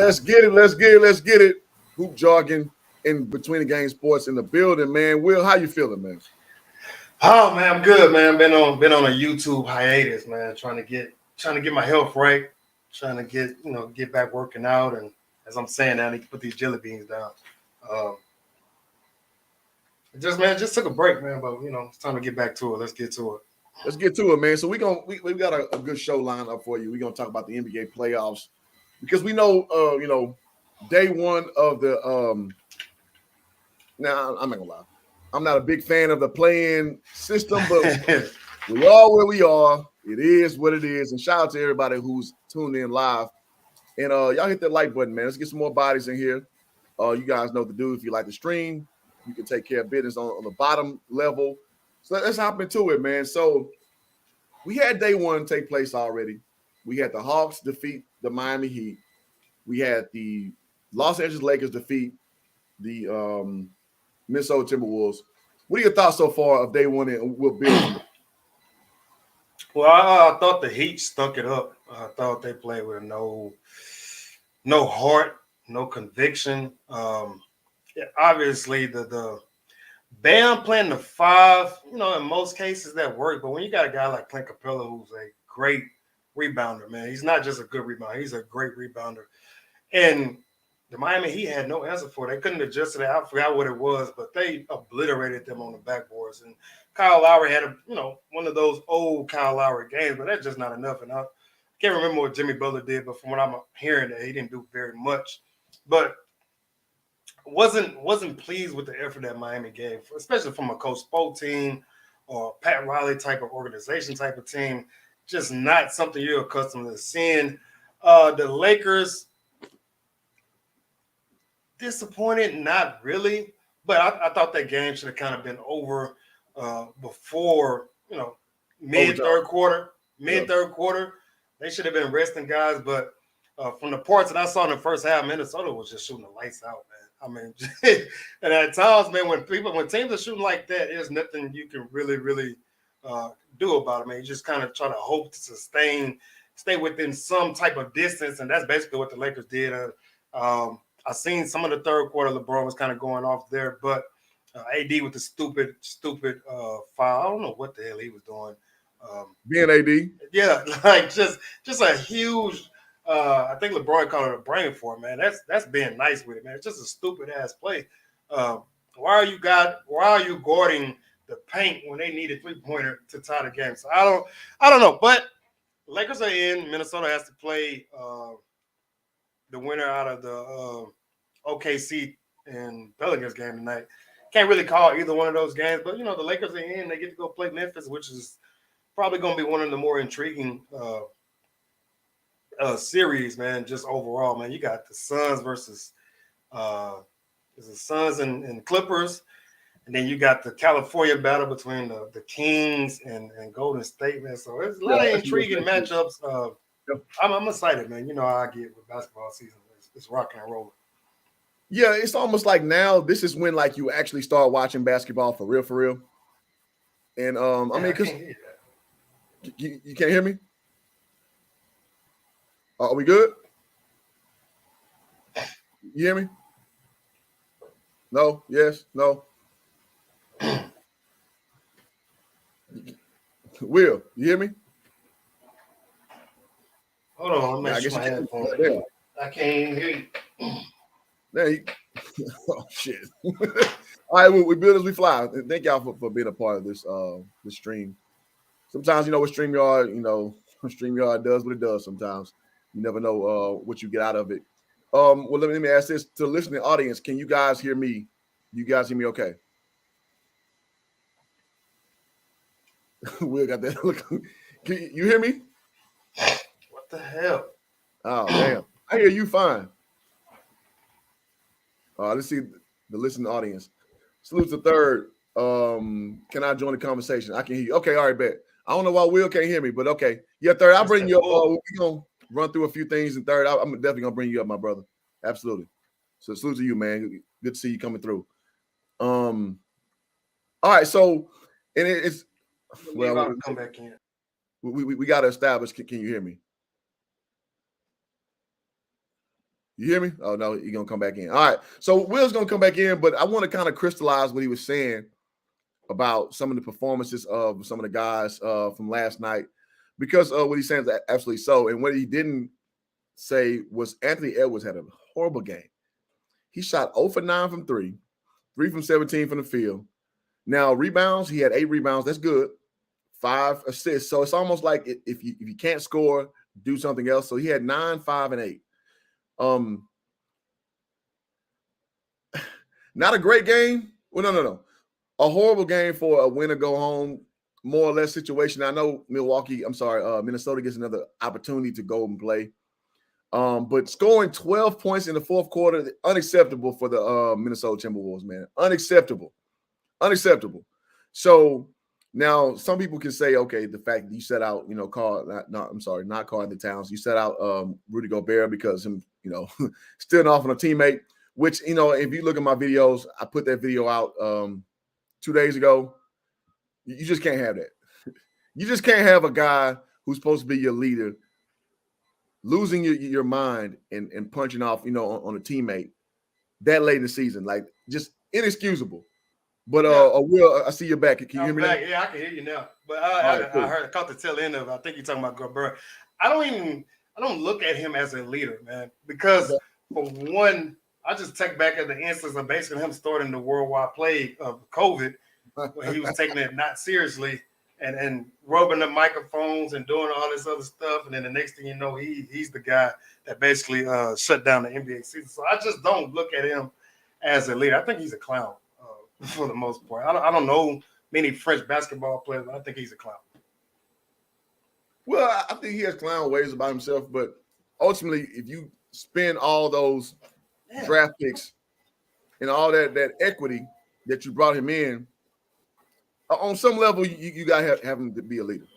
Let's get it. Let's get it. Let's get it. Hoop jargon in between the game sports in the building, man. Will, how you feeling, man? Oh man, I'm good, man. Been on a YouTube hiatus, man. Trying to get my health right. Trying to get back working out, and as I'm saying, I need to put these jelly beans down. Um, just took a break, man. But it's time to get back to it. Let's get to it. Let's get to it, man. So we got a good show lined up for you. We're gonna talk about the NBA playoffs because we know, day one of the Now I'm not gonna lie, I'm not a big fan of the play-in system, but we are where we are. It is what it is. And shout out to everybody who's tuned in live. And y'all hit that like button, man. Let's get some more bodies in here. You guys know what to do. If you like the stream, you can take care of business on the bottom level. So let's hop into it, man. So we had day one take place already. We had the Hawks defeat the Miami Heat. We had the Los Angeles Lakers defeat the Minnesota Timberwolves. What are your thoughts so far of day one and Will Bill? Well, I thought the Heat stunk it up. I thought they played with no heart, no conviction. Obviously, the Bam playing the five, in most cases that works. But when you got a guy like Clint Capella, who's a great rebounder, man, he's not just a good rebounder, he's a great rebounder. And the Miami Heat had no answer for it. They couldn't adjust to that. I forgot what it was, but they obliterated them on the backboards. And Kyle Lowry had one of those old Kyle Lowry games, but that's just not enough. And I can't remember what Jimmy Butler did, but from what I'm hearing, that he didn't do very much. But wasn't pleased with the effort that Miami gave, especially from a Coach Spo team or Pat Riley type of organization type of team. Just not something you're accustomed to seeing. The Lakers, disappointed, not really, but I thought that game should have kind of been over before, mid third quarter. They should have been resting guys, but from the parts that I saw in the first half, Minnesota was just shooting the lights out, man. I mean, and at times, man, when teams are shooting like that, there's nothing you can really do about it, man. You just kind of try to hope to stay within some type of distance, and that's basically what the Lakers did. I seen some of the third quarter. LeBron was kind of going off there, but AD with the stupid foul. I don't know what the hell he was doing. Being AD, yeah, like just a huge. I think LeBron called it a brain fart, man. That's being nice with it, man. It's just a stupid ass play. Why are you guarding the paint when they need a 3-pointer to tie the game? So I don't know, but Lakers are in. Minnesota has to play the winner out of the OKC and Pelicans game tonight. Can't really call either one of those games, but the Lakers are in. They get to go play Memphis, which is probably going to be one of the more intriguing series, man. Just overall, man, you got the Suns versus the Suns and Clippers, and then you got the California battle between the Kings and Golden State, man. So it's a lot of intriguing matchups. I'm excited, man. You know how I get with basketball season. It's rocking and rolling. Yeah, it's almost like now this is when like you actually start watching basketball for real. And I mean, because you can't hear me. Are we good? You hear me? No. Yes. No. Will, you hear me? Hold on, I'm my headphones. I can't hear you. Oh shit! All right, we build as we fly. Thank y'all for being a part of this stream. Sometimes with StreamYard, StreamYard does what it does. Sometimes you never know what you get out of it. Well, let me ask this to the listening audience: can you guys hear me? You guys hear me? Okay. We got that. Look, can you hear me? What the hell? Oh damn! I hear you fine. Let's see the listening audience. Salute to Third. Can I join the conversation? I can hear you. Okay, all right, bet. I don't know why Will can't hear me, but okay. Yeah, Third, I'll bring you up. We're going to run through a few things, and Third, I'm definitely going to bring you up, my brother. Absolutely. So salute to you, man. Good to see you coming through. All right, so, and it's, well, come back in. We got to establish, can you hear me? You hear me? Oh no, you're gonna come back in. All right. So Will's gonna come back in, but I want to kind of crystallize what he was saying about some of the performances of some of the guys from last night, because what he's saying is absolutely so. And what he didn't say was Anthony Edwards had a horrible game. He shot 0 for 9 from 3, 3 from 17 from the field. Now, rebounds, he had 8 rebounds. That's good. 5 assists. So it's almost like if you can't score, do something else. So he had 9, 5, and 8. Not a great game. Well, no. A horrible game for a win or go home, more or less situation. I know Minnesota gets another opportunity to go and play. But scoring 12 points in the fourth quarter, unacceptable for the Minnesota Timberwolves, man. Unacceptable. So now some people can say, okay, the fact that you set out, not Karl Towns. You set out Rudy Gobert because him, stealing off on a teammate, which, if you look at my videos, I put that video out 2 days ago. You just can't have that. You just can't have a guy who's supposed to be your leader losing your mind and punching off, on a teammate that late in the season. Like, just inexcusable. But Will, I see you back. Can you hear me now? Yeah, I can hear you now. But I caught the tail end of it. I think you're talking about Gobert. I don't look at him as a leader, man, because for one, I just take back at the instance of basically him starting the worldwide plague of COVID, when he was taking it not seriously and rubbing the microphones and doing all this other stuff. And then the next thing you know, he's the guy that basically shut down the NBA season. So I just don't look at him as a leader. I think he's a clown for the most part. I don't know many French basketball players, but I think he's a clown. Well, I think he has clown ways about himself, but ultimately, if you spend all those draft picks and all that equity that you brought him in, on some level, you got to have him to be a leader.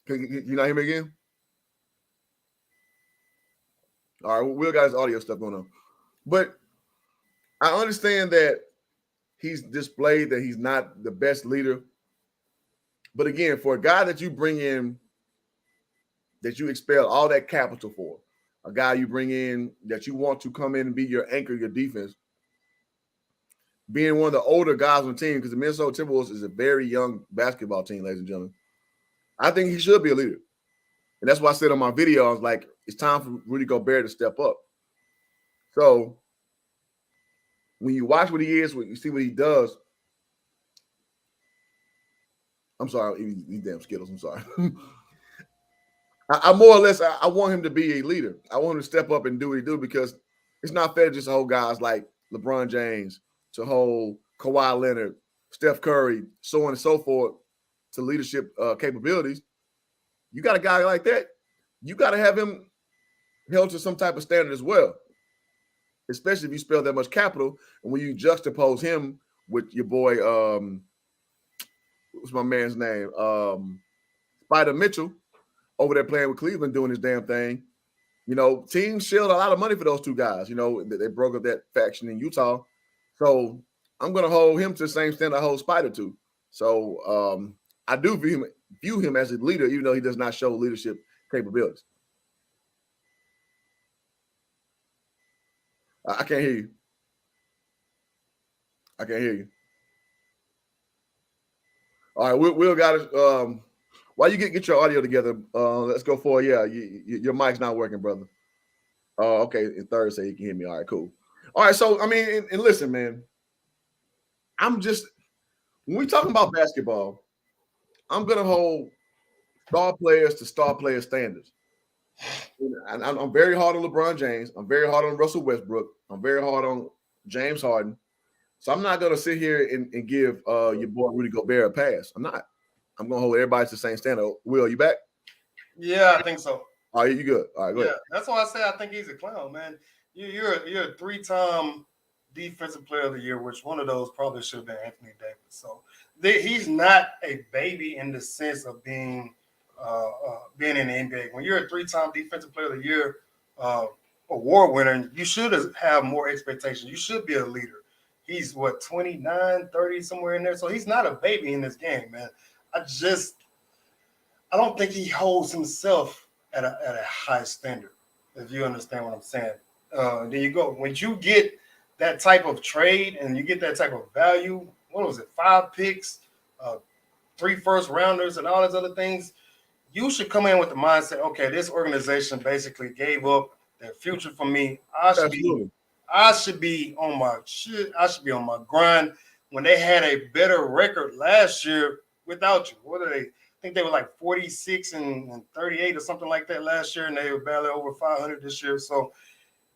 Can you not hear me again? All right, Will got his audio stuff going on. But I understand that he's displayed that he's not the best leader. But again, for a guy that you bring in, that you expel all that capital for, a guy you bring in that you want to come in and be your anchor, your defense, being one of the older guys on the team, because the Minnesota Timberwolves is a very young basketball team, ladies and gentlemen, I think he should be a leader. And that's why I said on my video, I was like, it's time for Rudy Gobert to step up. So when you watch what he is, when you see what he does, I'm sorry, these damn Skittles, I'm sorry. I more or less, I want him to be a leader. I want him to step up and do what he do, because it's not fair to just hold guys like LeBron James, to hold Kawhi Leonard, Steph Curry, so on and so forth, to leadership capabilities. You got a guy like that, you got to have him held to some type of standard as well, especially if you spend that much capital. And when you juxtapose him with your boy, what's my man's name? Spider Mitchell, over there playing with Cleveland, doing his damn thing. Teams shelled a lot of money for those two guys. They broke up that faction in Utah. So I'm going to hold him to the same standard I hold Spider to. So I do view him as a leader, even though he does not show leadership capabilities. I can't hear you. All right, Will got it. While you get your audio together, let's go for your mic's not working, brother. Okay, in third say you can hear me. All right, cool. All right, so and listen, man, when we talking about basketball, I'm gonna hold star players to star player standards. And I'm very hard on LeBron James. I'm very hard on Russell Westbrook. I'm very hard on James Harden. So I'm not gonna sit here and give your boy Rudy Gobert a pass. I'm not. I'm gonna hold everybody to the same standard. Will, you back? Yeah, I think so. All right, you good? All right, go ahead. That's why I say I think he's a clown, man. You're a 3-time defensive player of the year, which one of those probably should have been Anthony Davis. So he's not a baby in the sense of being in the NBA. When you're a 3-time defensive player of the year award winner, you should have more expectations. You should be a leader. He's 29, 30, somewhere in there. So he's not a baby in this game, man. I don't think he holds himself at a high standard. If you understand what I'm saying, there you go. When you get that type of trade and you get that type of value, what was it? 5 picks, 3 first rounders, and all those other things. You should come in with the mindset, okay, this organization basically gave up their future for me. I should be on my shit. I should be on my grind. When they had a better record last year without you, what are they? I think they were like 46 and 38 or something like that last year, and they were barely over 500 this year. So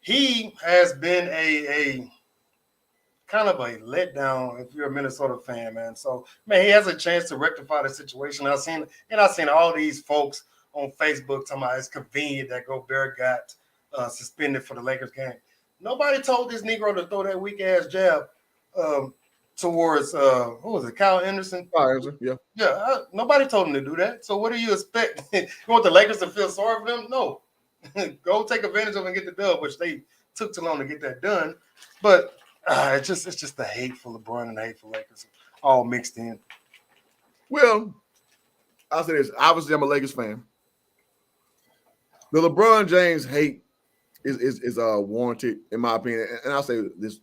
he has been a kind of a letdown if you're a Minnesota fan, man. So man, he has a chance to rectify the situation. I've seen all these folks on Facebook talking about it's convenient that Gobert got suspended for the Lakers game. Nobody told this Negro to throw that weak ass jab towards who was it, Kyle Anderson? Yeah. Nobody told him to do that. So what do you expect? You want the Lakers to feel sorry for them? No. Go take advantage of it and get the dub, which they took too long to get that done. But it's just the hate for LeBron and the hate for Lakers all mixed in. Well, I'll say this. Obviously, I'm a Lakers fan. The LeBron James hate is warranted, in my opinion. And I'll say this.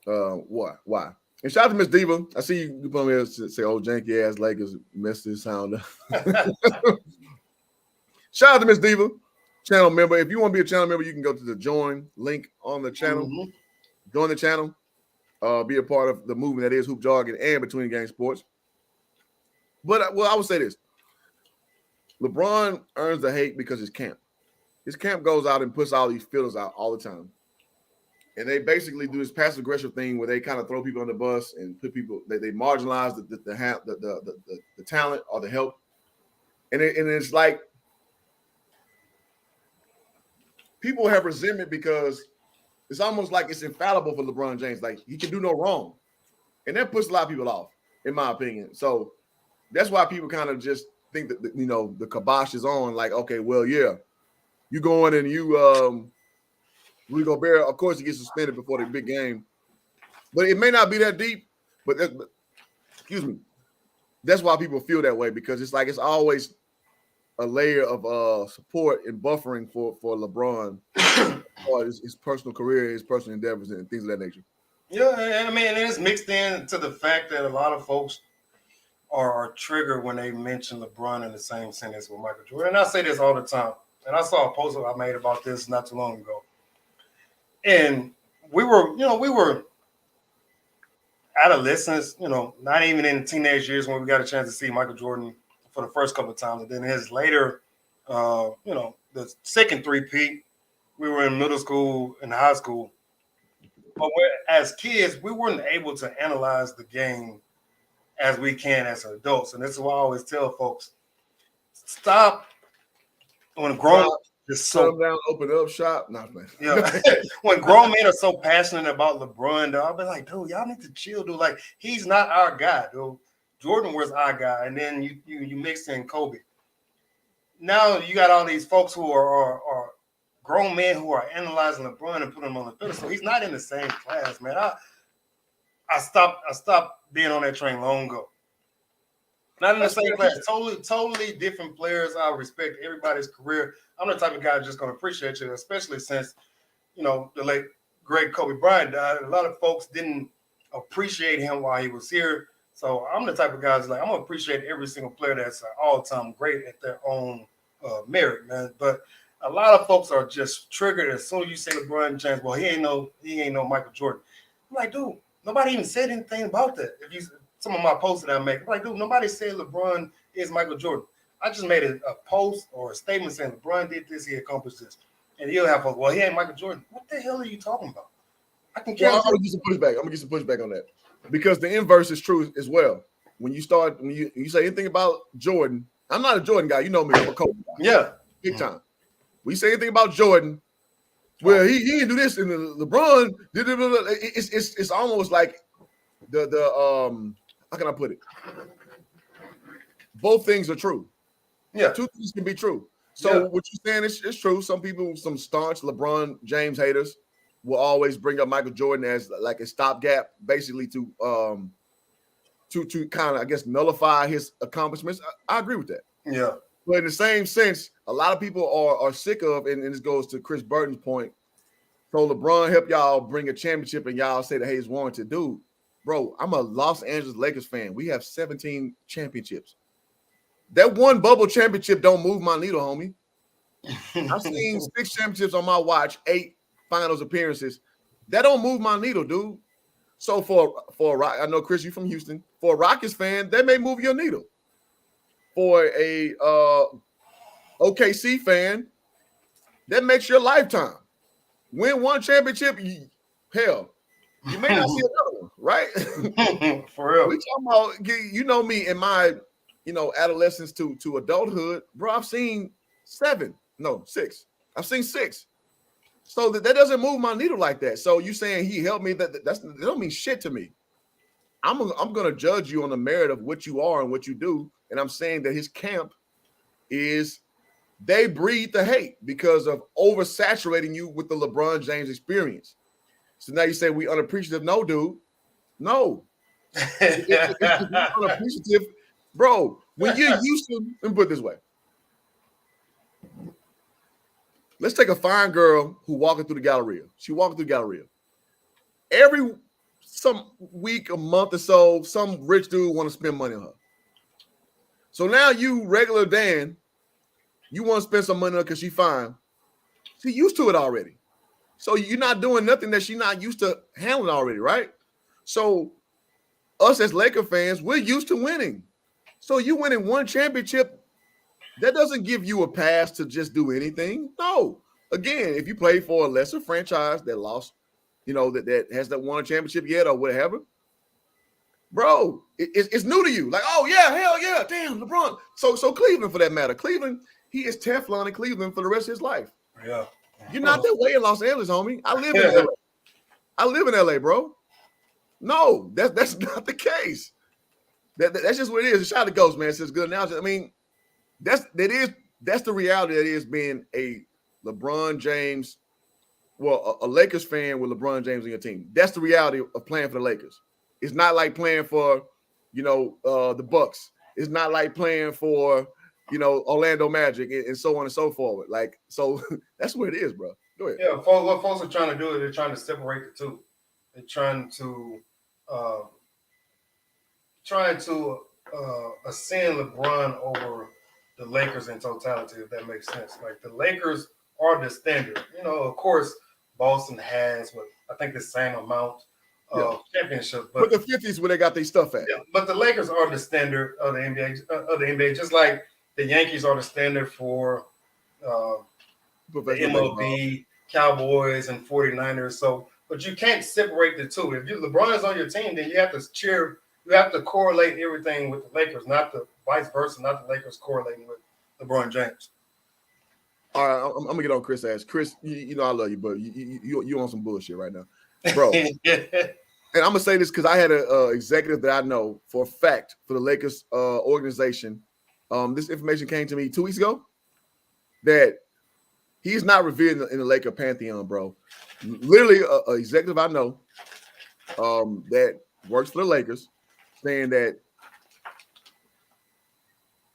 Why? And shout out to Miss Diva. I see you put me here to say, oh, janky ass Lakers messed this sound up. Shout out to Miss Diva, channel member. If you want to be a channel member, you can go to the join link on the channel. Mm-hmm. Join the channel. Be a part of the movement that is Hoop Jargon and Between Game Sports. But I would say this. LeBron earns the hate because his camp. His camp goes out and puts all these fillers out all the time. And they basically do this passive aggressive thing where they kind of throw people on the bus and put people, they marginalize the talent or the help. And it's like people have resentment because it's almost like it's infallible for LeBron James. Like he can do no wrong. And that puts a lot of people off, in my opinion. So that's why people kind of just think that, the kibosh is on. Like, okay, well, yeah, you go in and you, Rudy Gobert, of course, he gets suspended before the big game. But it may not be that deep. But excuse me. That's why people feel that way, because it's like it's always a layer of support and buffering for LeBron or his personal career, his personal endeavors, and things of that nature. Yeah, I mean, it's mixed in to the fact that a lot of folks are triggered when they mention LeBron in the same sentence with Michael Jordan. And I say this all the time. And I saw a post I made about this not too long ago. And we were adolescents, not even in the teenage years when we got a chance to see Michael Jordan for the first couple of times. And then his later, the second three-peat, we were in middle school and high school. But as kids, we weren't able to analyze the game as we can as adults. And this is why I always tell folks, stop when grown just so down, open up shop. Not man. Yeah. When grown men are so passionate about LeBron, I'll be like, dude, y'all need to chill, dude. Like, he's not our guy, dude. Jordan was our guy, and then you mix in Kobe. Now you got all these folks who are grown men who are analyzing LeBron and putting him on the pedestal. He's not in the same class, man. I stopped being on that train long ago. Not in the same class. Totally different players. I respect everybody's career. I'm the type of guy just going to appreciate you, especially since, the late, great Kobe Bryant died. A lot of folks didn't appreciate him while he was here. So I'm the type of guy that's like, I'm going to appreciate every single player that's an all-time great at their own merit, man. But a lot of folks are just triggered as soon as you say LeBron James, well, he ain't no Michael Jordan. I'm like, dude, nobody even said anything about that. Some of my posts that I make, I'm like, dude, nobody said LeBron is Michael Jordan. I just made a post or a statement saying LeBron did this, he accomplished this. And you'll have folks, well, he ain't Michael Jordan. What the hell are you talking about? I'm gonna get some pushback on that. Because the inverse is true as well. When you say anything about Jordan, I'm not a Jordan guy, you know me, I'm a Kobe guy. Yeah. Big time. We say anything about Jordan, well, he didn't do this, and LeBron did it. It's almost like the how can I put it? Both things are true. Yeah. Two things can be true. So what you're saying is true. Some people, some staunch LeBron James haters will always bring up Michael Jordan as like a stopgap, basically to kind of, I guess, nullify his accomplishments. I agree with that. Yeah. But in the same sense, a lot of people are sick of, and this goes to Chris Burton's point. So LeBron helped y'all bring a championship, and y'all say that hey, it's warranted. Dude, bro, I'm a Los Angeles Lakers fan. We have 17 championships. That one bubble championship don't move my needle, homie. I've seen 6 championships on my watch, 8 finals appearances. That don't move my needle, dude. So for I know Chris, you from Houston. For a Rockets fan, that may move your needle. For a OKC fan, that makes your lifetime. Win one championship, hell, you may not see another one, right? For real. We talking about, you know me in my, adolescence to adulthood, bro. I've seen 6. I've seen 6. So that doesn't move my needle like that. So you saying he helped me? That don't mean shit to me. I'm gonna judge you on the merit of what you are and what you do, and I'm saying that his camp is they breed the hate because of oversaturating you with the LeBron James experience. So now you say we unappreciative. No, dude. No. It's unappreciative. Bro, when you're used to, let me put it this way. Let's take a fine girl who walking through the Galleria. She walking through the Galleria. Some week, a month or so, some rich dude want to spend money on her. So now you, regular Dan, you want to spend some money on her because she fine. She used to it already. So you're not doing nothing that she's not used to handling already, right? So us as Laker fans, we're used to winning. So you winning one championship, that doesn't give you a pass to just do anything. No. Again, if you play for a lesser franchise that lost, that has not won a championship yet or whatever, bro, it's new to you. Like, oh yeah, hell yeah, damn, LeBron. So Cleveland, for that matter, Cleveland, he is Teflon in Cleveland for the rest of his life. Yeah, you're not that way in Los Angeles, homie. I live in LA. I live in LA, bro. No, that's not the case. That's just what it is. A shot of ghost, man. It's just good announcement. I mean, that's the reality that is being a LeBron James, a Lakers fan with LeBron James on your team. That's the reality of playing for the Lakers. It's not like playing for, the Bucks. It's not like playing for, Orlando Magic and so on and so forth. Like, so that's what it is, bro. Go ahead. Yeah, what folks are trying to do is they're trying to separate the two. They're trying to ascend LeBron over the Lakers in totality, if that makes sense. Like, the Lakers are the standard. Of course, Boston has I think the same amount of championships, but the 50s where they got their stuff at. Yeah, but the Lakers are the standard of the NBA, just like the Yankees are the standard for the MLB, Cowboys, and 49ers. So, but you can't separate the two. If LeBron is on your team, then you have to cheer. You have to correlate everything with the Lakers, not the vice versa, not the Lakers correlating with LeBron James. All right, I'm gonna get on Chris' ass. Chris, I love you, but you on some bullshit right now, bro. And I'm gonna say this because I had an executive that I know for a fact for the Lakers organization. This information came to me 2 weeks ago that he's not revered in the Laker pantheon, bro. Literally, an executive I know that works for the Lakers, saying that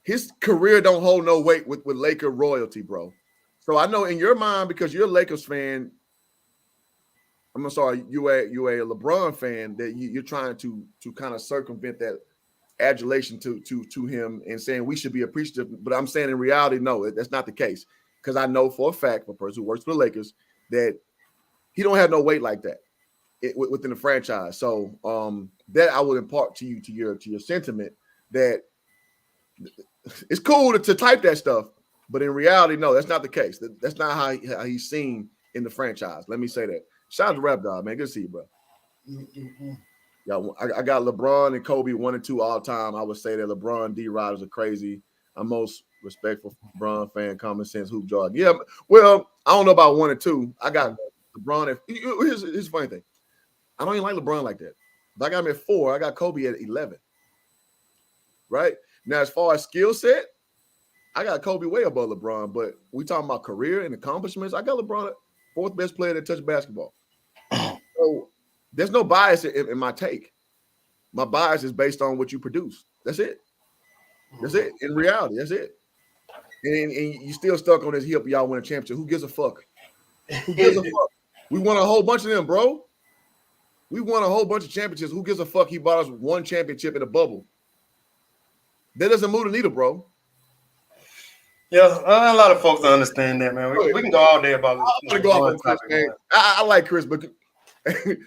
his career don't hold no weight with Laker royalty, bro. So I know in your mind, because you're a Lakers fan, you a LeBron fan, that you're trying to kind of circumvent that adulation to him and saying we should be appreciative. But I'm saying in reality, no, that's not the case. Because I know for a fact, a person who works for the Lakers, that he don't have no weight like that within the franchise. So that I will impart to you, to your sentiment, that it's cool to type that stuff, but in reality, no, that's not the case. That's not how he's seen in the franchise. Let me say that. Shout out to Rap Dog, man. Good to see you, bro. Mm-hmm. Yeah, I got LeBron and Kobe 1 and 2 all time. I would say that LeBron, D-Riders are crazy. I'm most respectful LeBron fan, common sense, hoop jog. Yeah, well, I don't know about 1 and 2. I got LeBron. Here's the funny thing. I don't even like LeBron like that. But I got him at 4. I got Kobe at 11. Right? Now, as far as skill set, I got Kobe way above LeBron. But we talking about career and accomplishments. I got LeBron at 4th best player that touched basketball. So there's no bias in my take. My bias is based on what you produce. That's it. That's it. In reality, that's it. and you still stuck on this hip. Y'all win a championship. Who gives a fuck? Who gives a fuck? We won a whole bunch of them, bro. We won a whole bunch of championships. Who gives a fuck? He bought us one championship in a bubble. That doesn't move the needle, bro. Yeah, a lot of folks don't understand that, man. We can go all day about this. I'm gonna go off on Chris, man. I like Chris, but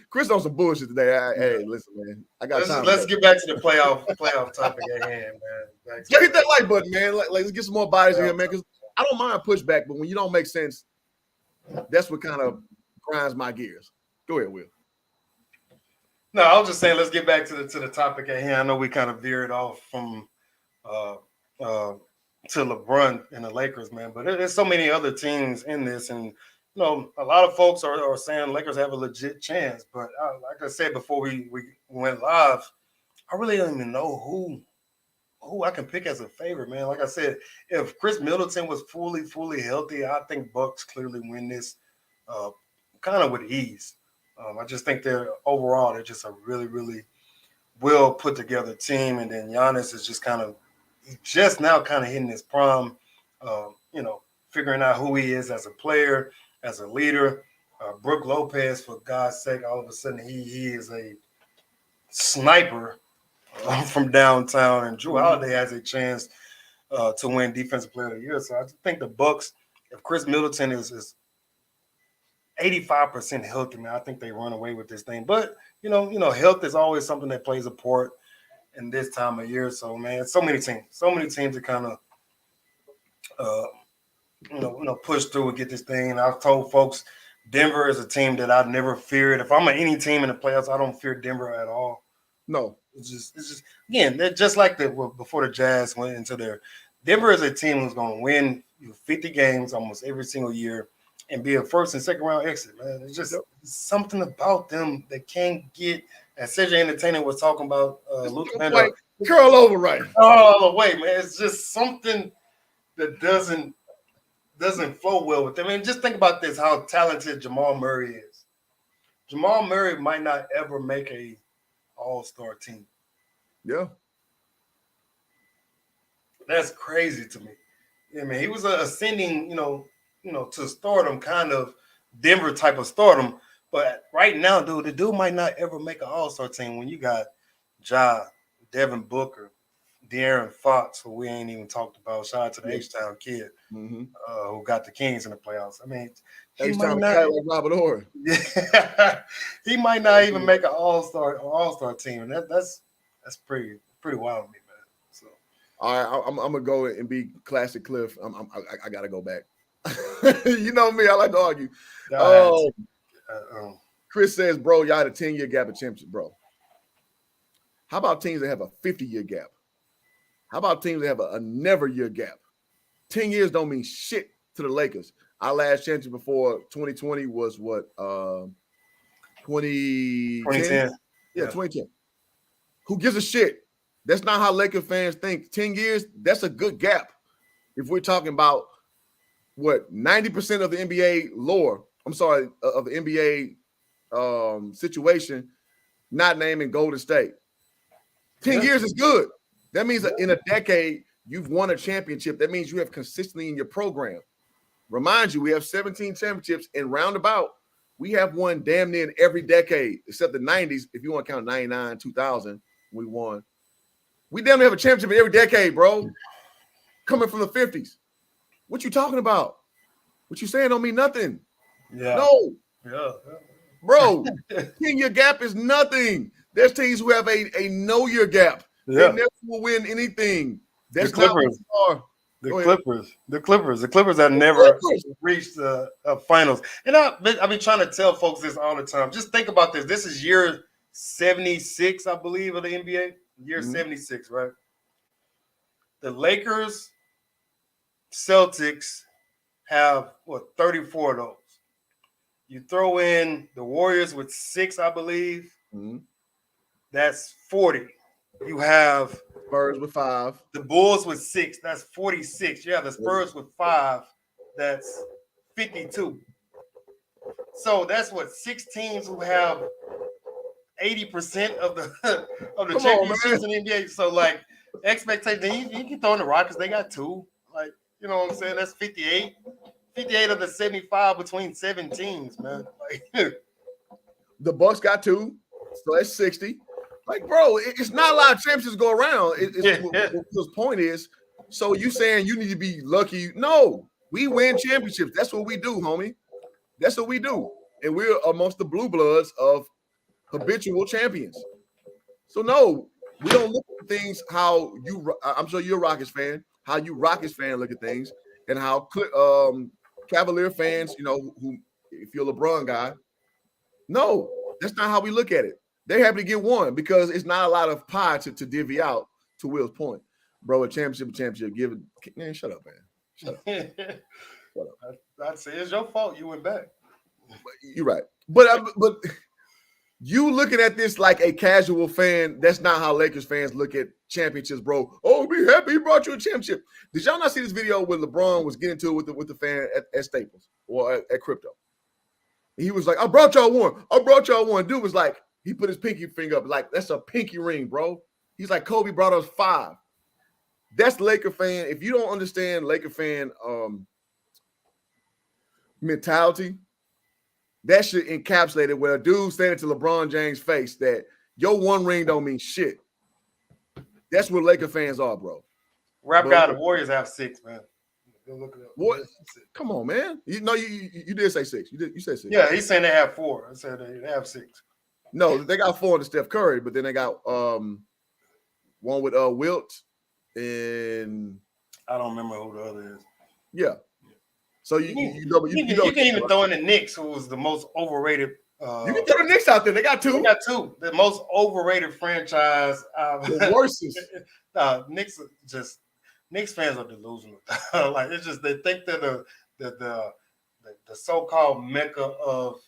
Chris on some bullshit today. Hey, listen, man. I got time. Let's get back to the playoff topic at hand, man. Hit that like button, man. Let's get some more bodies in here, man. Because I don't mind pushback, but when you don't make sense, that's what kind of grinds my gears. Go ahead, Will. No, I was just saying, let's get back to the topic at hand. I know we kind of veered off from to LeBron and the Lakers, man. But there's so many other teams in this, and a lot of folks are saying Lakers have a legit chance. But like I said before we went live, I really don't even know who I can pick as a favorite, man. Like I said, if Chris Middleton was fully healthy, I think Bucks clearly win this kind of with ease. I just think they're just a really, really well put together team, and then Giannis is just now kind of hitting his prime, figuring out who he is as a player, as a leader. Brook Lopez, for God's sake, all of a sudden he is a sniper from downtown, and Jrue Holiday has a chance to win Defensive Player of the Year. So I think the Bucks, if Chris Middleton is 85% healthy, man, I think they run away with this thing. But health is always something that plays a part in this time of year. So, man, so many teams that kind of push through and get this thing. And I've told folks Denver is a team that I've never feared. If I'm any team in the playoffs, I don't fear Denver at all. No, it's just again, they're just like before the Jazz went into there. Denver is a team who's going to win 50 games almost every single year and be a first and second round exit, man. It's just something about them that can't get. As Cedric Entertainer was talking about, Luke Vandross, curl over right all the way, man. It's just something that doesn't flow well with them. I mean, just think about this: how talented Jamal Murray is. Jamal Murray might not ever make a All-Star team. Yeah, that's crazy to me. I mean, he was ascending, to stardom, kind of Denver type of stardom. But right now, the dude might not ever make an All-Star team when you got Ja, Devin Booker, De'Aaron Fox, who we ain't even talked about. Shout out to the H-Town kid who got the Kings in the playoffs. I mean, H-Town guy like Robert Horry. Yeah, he might not even make an All-Star team, and that's pretty wild to me, man. So, all right, I'm gonna go and be classic Cliff. I gotta go back. You know me, I like to argue. Chris says, bro, y'all had a 10-year gap of championship, bro. How about teams that have a 50-year gap? How about teams that have a never-year gap? 10 years don't mean shit to the Lakers. Our last championship before 2020 was what? 2010? Yeah, 2010. Who gives a shit? That's not how Laker fans think. 10 years, that's a good gap. If we're talking about what 90% of the NBA lore, of the NBA situation, not naming Golden State. 10 years is good. That means that in a decade, you've won a championship. That means you have consistency in your program. Remind you, we have 17 championships, and roundabout, we have won damn near in every decade, except the 90s. If you want to count 99, 2000, we won. We damn near have a championship in every decade, bro. Coming from the 50s. What you talking about? What you saying don't mean nothing. Yeah. No. Yeah. Bro, 10-year gap is nothing. There's teams who have a no-year gap. Yeah. They never will win anything. That's the Clippers. The Clippers have never reached the finals. And I've been trying to tell folks this all the time. Just think about this. This is year 76, I believe, of the NBA. Year 76, right? The Lakers, Celtics have, 34 of those. You throw in the Warriors with 6, I believe. That's 40. You have Spurs with 5. The Bulls with 6. That's 46. You have the Spurs with 5. That's 52. So that's 6 teams who have 80% of the championships in the NBA. So expectation, you can throw in the Rockets. They got 2. You know what I'm saying? That's 58. 58 of the 75 between 7 teams, man. Like, the Bucks got 2, so that's 60. Like, bro, it's not a lot of championships go around. What his point is. So you saying you need to be lucky? No, we win championships. That's what we do, homie. That's what we do, and we're amongst the blue bloods of habitual champions. So no, we don't look at things how you. I'm sure you're a Rockets fan. How you Rockets fan look at things, and how Cavalier fans, you know, who if you're a LeBron guy, no, that's not how we look at it. They're happy to get one because it's not a lot of pie to divvy out. To Will's point, bro, a championship. Give it, man. Shut up, man. Shut up. Shut up. I'd say it's your fault. You went back. You're right, but you looking at this like a casual fan. That's not how Lakers fans look at championships, bro. Oh, be happy he brought you a championship. Did y'all not see this video when LeBron was getting to it with the fan at Staples or at Crypto? He was like, I brought y'all one. I brought y'all one. Dude was like, he put his pinky finger up. Like, that's a pinky ring, bro. He's like, Kobe brought us 5. That's Laker fan. If you don't understand Laker fan mentality, that should encapsulate it where a dude standing to LeBron James' face that your one ring don't mean shit. That's what Laker fans are, bro. Rap guy, the Warriors have 6, man. Go look it up. What? Come on, man. You did say 6. You said 6. Yeah, he's saying they have 4. I said they have 6. No, they got 4 to Steph Curry, but then they got one with Wilt and I don't remember who the other is. Yeah. So you can even throw in the Knicks, who was the most overrated. You can throw the Knicks out there. They got 2. They got 2. The most overrated franchise. The worstest. Knicks fans are delusional. Like it's just they think they're the so-called mecca of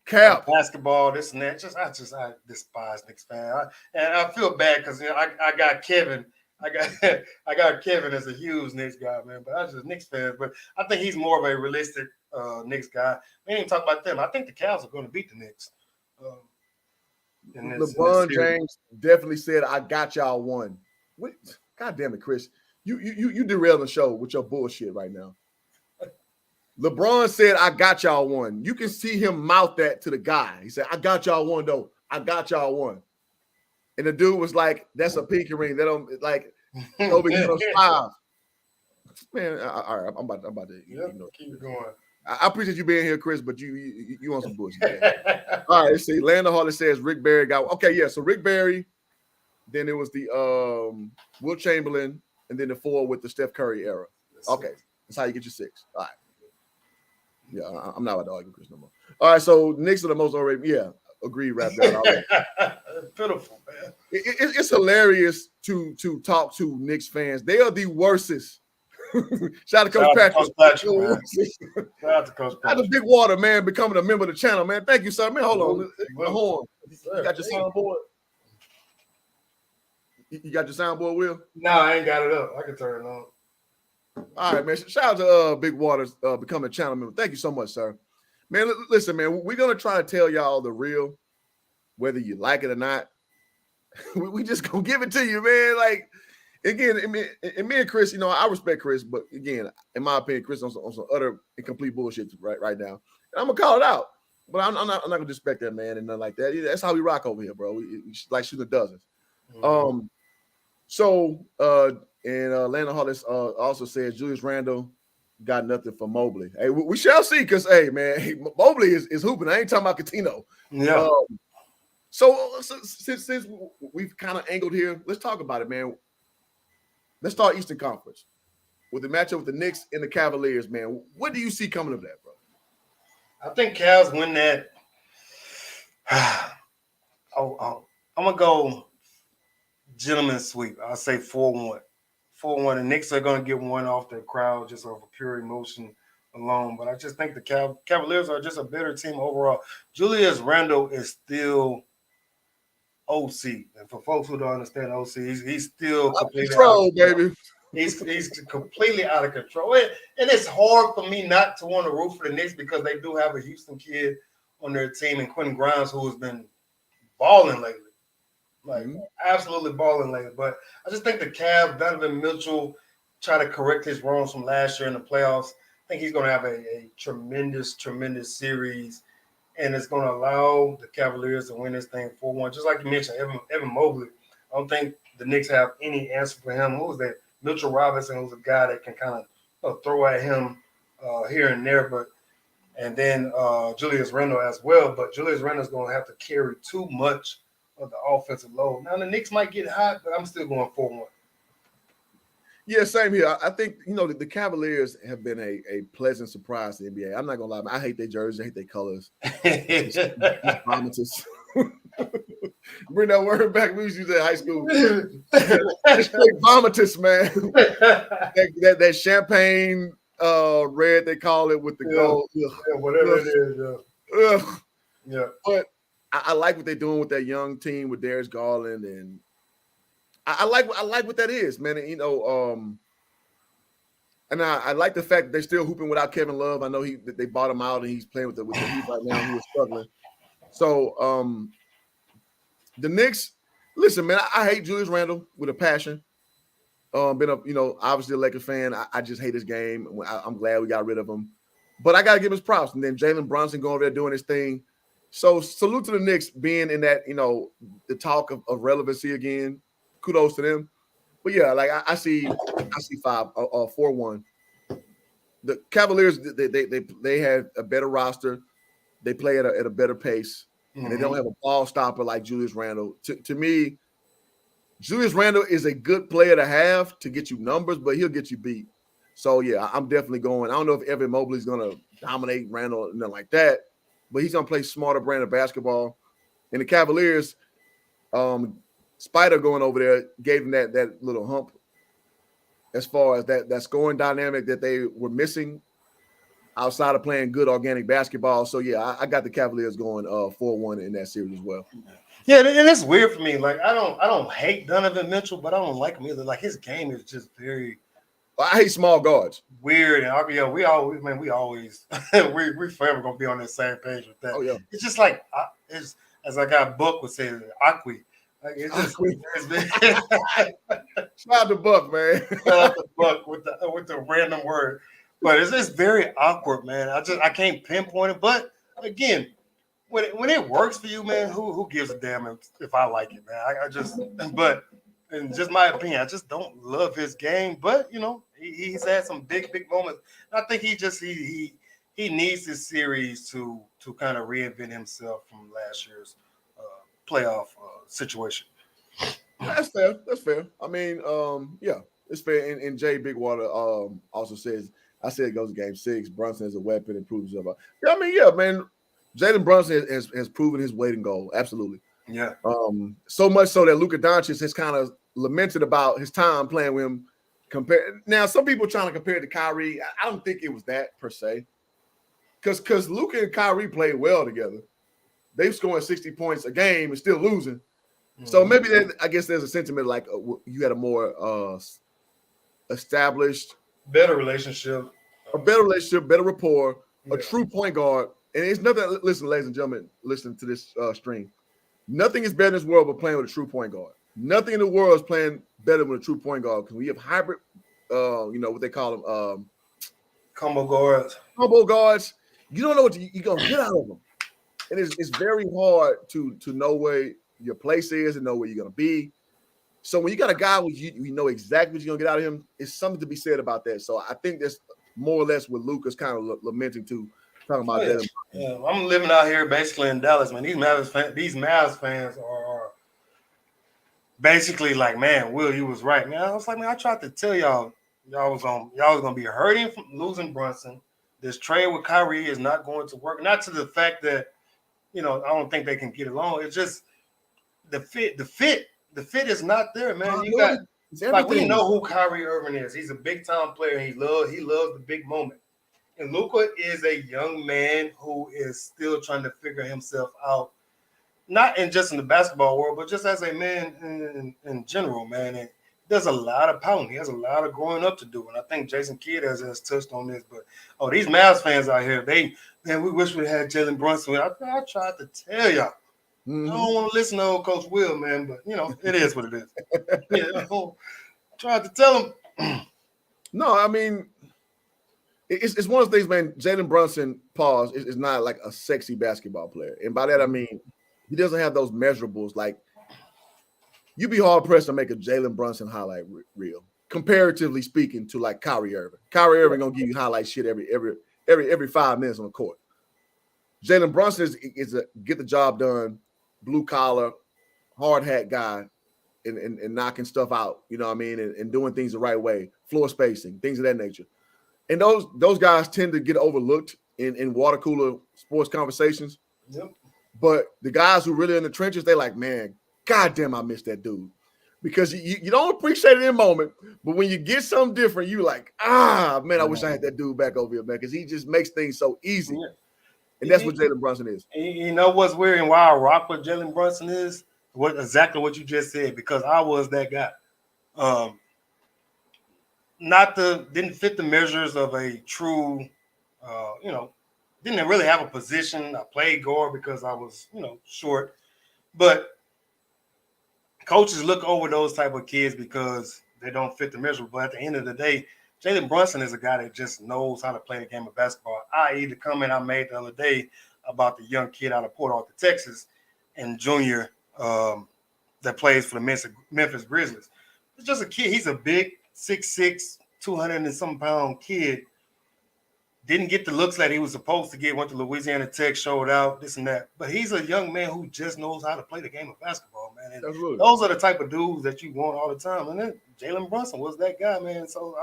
Cap basketball. This and that. I despise Knicks fans, and I feel bad because I got Kevin. I got Kevin as a huge Knicks guy, man. But I was just Knicks fans. But I think he's more of a realistic Knicks guy. We didn't even talk about them. I think the Cavs are going to beat the Knicks. LeBron James definitely said, "I got y'all one." What? God damn it, Chris! You derailing the show with your bullshit right now. LeBron said, "I got y'all one." You can see him mouth that to the guy. He said, "I got y'all one, though. I got y'all one." And the dude was like, "That's a pinky ring. They don't like over here 5." Man, all right, I'm about to. Keep going. I appreciate you being here, Chris, but you want some bullshit. All right, let's see. Landon Harley says Rick Barry got okay. Yeah, so Rick Barry. Then it was the Will Chamberlain, and then the 4 with the Steph Curry era. Okay, that's how you get your 6. All right. Yeah, I'm not about to argue Chris no more. All right, so Knicks are the most overrated. Yeah, agree. Wrap that up. Pitiful, man. It's hilarious to talk to Knicks fans. They are the worstest. Shout out to Coach Patrick. Shout out to Coach Patrick. Shout out to Big Water, man, becoming a member of the channel, man. Thank you, sir. Man, hold on. You got your soundboard? You got your soundboard, Will? No, I ain't got it up. I can turn it on. All right, man. Shout out to Big Waters becoming a channel member. Thank you so much, sir. Man, listen, man. We're gonna try to tell y'all the real, whether you like it or not. we just gonna give it to you, man. Like again, and me and Chris, I respect Chris, but again, in my opinion, Chris on some utter and complete bullshit right now. And I'm gonna call it out, but I'm not gonna disrespect that man and nothing like that. That's how we rock over here, bro. We like shooting dozens. Mm-hmm. And Landon Hollis also says Julius Randle got nothing for Mobley. Hey, we shall see, because Mobley is hooping. I ain't talking about Coutinho. Yeah. So since we've kind of angled here, let's talk about it, man. Let's start Eastern Conference with the matchup with the Knicks and the Cavaliers, man. What do you see coming of that, bro? I think Cavs win that. I'm gonna go gentleman's sweep. I'll say 4-1. 4-1. The Knicks are going to get one off the crowd just off of pure emotion alone. But I just think the Cavaliers are just a better team overall. Julius Randle is still OC. And for folks who don't understand OC, he's still completely control, baby. He's completely out of control. And it's hard for me not to want to root for the Knicks because they do have a Houston kid on their team, and Quentin Grimes, who has been balling lately. Absolutely balling lately. But I just think the Cavs, Donovan Mitchell, try to correct his wrongs from last year in the playoffs. I think he's going to have a tremendous, tremendous series, and it's going to allow the Cavaliers to win this thing 4-1. Just like you mentioned, Evan Mobley. I don't think the Knicks have any answer for him. Who was that? Mitchell Robinson, who's a guy that can kind of throw at him here and there, and then Julius Randle as well. But Julius Randle's going to have to carry too much of the offensive load. Now the Knicks might get hot, but I'm still going 4-1. Yeah, same here. I think, the Cavaliers have been a pleasant surprise to the NBA. I'm not going to lie. I hate their jerseys. I hate their colors. It's vomitous. Bring that word back. We used to use that in high school. It's like vomitous, man. that champagne red, they call it, with the gold. Yeah, whatever it is. Yeah. But I like what they're doing with that young team with Darius Garland, and I like what that is, man. And, and I like the fact that they're still hooping without Kevin Love. I know they bought him out and he's playing with the Heat right now. He was struggling. So the Knicks, listen, man, I hate Julius Randle with a passion. Been obviously a Lakers fan. I just hate his game. I'm glad we got rid of him. But I got to give him his props. And then Jalen Brunson going over there doing his thing. So salute to the Knicks being in that, the talk of relevancy again. Kudos to them. But yeah, like I see 4-1. The Cavaliers, they have a better roster. They play at a better pace. And they don't have a ball stopper like Julius Randle. To me, Julius Randle is a good player to have to get you numbers, but he'll get you beat. So yeah, I'm definitely going. I don't know if Evan Mobley's going to dominate Randle and nothing like that, but he's going to play smarter brand of basketball. And the Cavaliers, Spider going over there gave him that little hump as far as that scoring dynamic that they were missing outside of playing good organic basketball. So yeah, I got the Cavaliers going 4-1 in that series as well. Yeah, and it's weird for me. Like I don't hate Donovan Mitchell, but I don't like him either. Like his game is just very. I hate small guards. Weird, and we always we forever gonna be on the same page with that. Oh yeah, it's just like it's as I got Buck would say, Aqui. Like it's just shout out to Buck, man. Shout out to Buck with the random word, but it's just very awkward, man. I can't pinpoint it, but again. When it works for you, man, who gives a damn if I like it, man? But in just my opinion, I just don't love his game. But he's had some big moments. I think he needs this series to kind of reinvent himself from last year's playoff situation. That's fair. I mean, yeah, it's fair. And Jay Bigwater also says, I said it goes to game 6. Brunson is a weapon and proves himself. Yeah, I mean, yeah, man. Jalen Brunson has proven his weight in gold. Absolutely. Yeah. So much so that Luka Doncic has kind of lamented about his time playing with him. Now, some people trying to compare it to Kyrie. I don't think it was that per se. Because Luka and Kyrie played well together. They were scoring 60 points a game and still losing. Mm-hmm. So maybe I guess there's a sentiment like you had a more established. Better relationship. A better relationship, better rapport, a true point guard. And it's nothing. Listen, ladies and gentlemen, listen to this stream. Nothing is better in this world but playing with a true point guard. Nothing in the world is playing better with a true point guard because we have hybrid, what they call them, combo guards. Combo guards. You don't know what you're gonna get out of them, and it's very hard to know where your place is and know where you're gonna be. So when you got a guy who you know exactly what you're gonna get out of him, it's something to be said about that. So I think that's more or less what Luka's kind of lamenting to. Talking about that. Yeah, I'm living out here basically in Dallas, man. These Mavs fans are basically like, man, Will, you was right, man. I was like, man, I tried to tell y'all was gonna be hurting from losing Brunson. This trade with Kyrie is not going to work. Not to the fact that I don't think they can get along. It's just the fit is not there, man. You got like we know who Kyrie Irving is. He's a big time player. He loves the big moment. And Luka is a young man who is still trying to figure himself out, not just in the basketball world, but just as a man in general, man. And he does a lot of pouting. He has a lot of growing up to do. And I think Jason Kidd has touched on this. But, these Mavs fans out here, we wish we had Jalen Brunson. I tried to tell y'all. Mm-hmm. I don't want to listen to old Coach Will, man, but, it is what it is. I tried to tell him. No, I mean, it's one of the things, man. Jalen Brunson, pause, is not like a sexy basketball player. And by that, I mean, he doesn't have those measurables. Like, you'd be hard pressed to make a Jalen Brunson highlight reel, comparatively speaking to like Kyrie Irving. Kyrie Irving gonna give you highlight shit every 5 minutes on the court. Jalen Brunson is a get the job done, blue collar, hard hat guy, and knocking stuff out. You know what I mean, and doing things the right way, floor spacing, things of that nature. And those guys tend to get overlooked in water cooler sports conversations. Yep. But the guys who really in the trenches, they like, man, goddamn, I miss that dude. Because you don't appreciate it in the moment, but when you get something different, you like, man, I wish I had that dude back over here, man, because he just makes things so easy. Yeah. And that's what Jalen Brunson is. You know what's weird and why I rock with Jalen Brunson is exactly what you just said, because I was that guy. Didn't fit the measures of a true, didn't really have a position. I played guard because I was, short. But coaches look over those type of kids because they don't fit the measure. But at the end of the day, Jalen Brunson is a guy that just knows how to play the game of basketball, i.e. the comment I made the other day about the young kid out of Port Arthur, Texas, and junior that plays for the Memphis Grizzlies. It's just a kid. He's a big 6'6", 200 and some pound kid. Didn't get the looks that he was supposed to get. Went to Louisiana Tech, showed out, this and that. But he's a young man who just knows how to play the game of basketball, man. And those are the type of dudes that you want all the time. And then Jalen Brunson was that guy, man. So,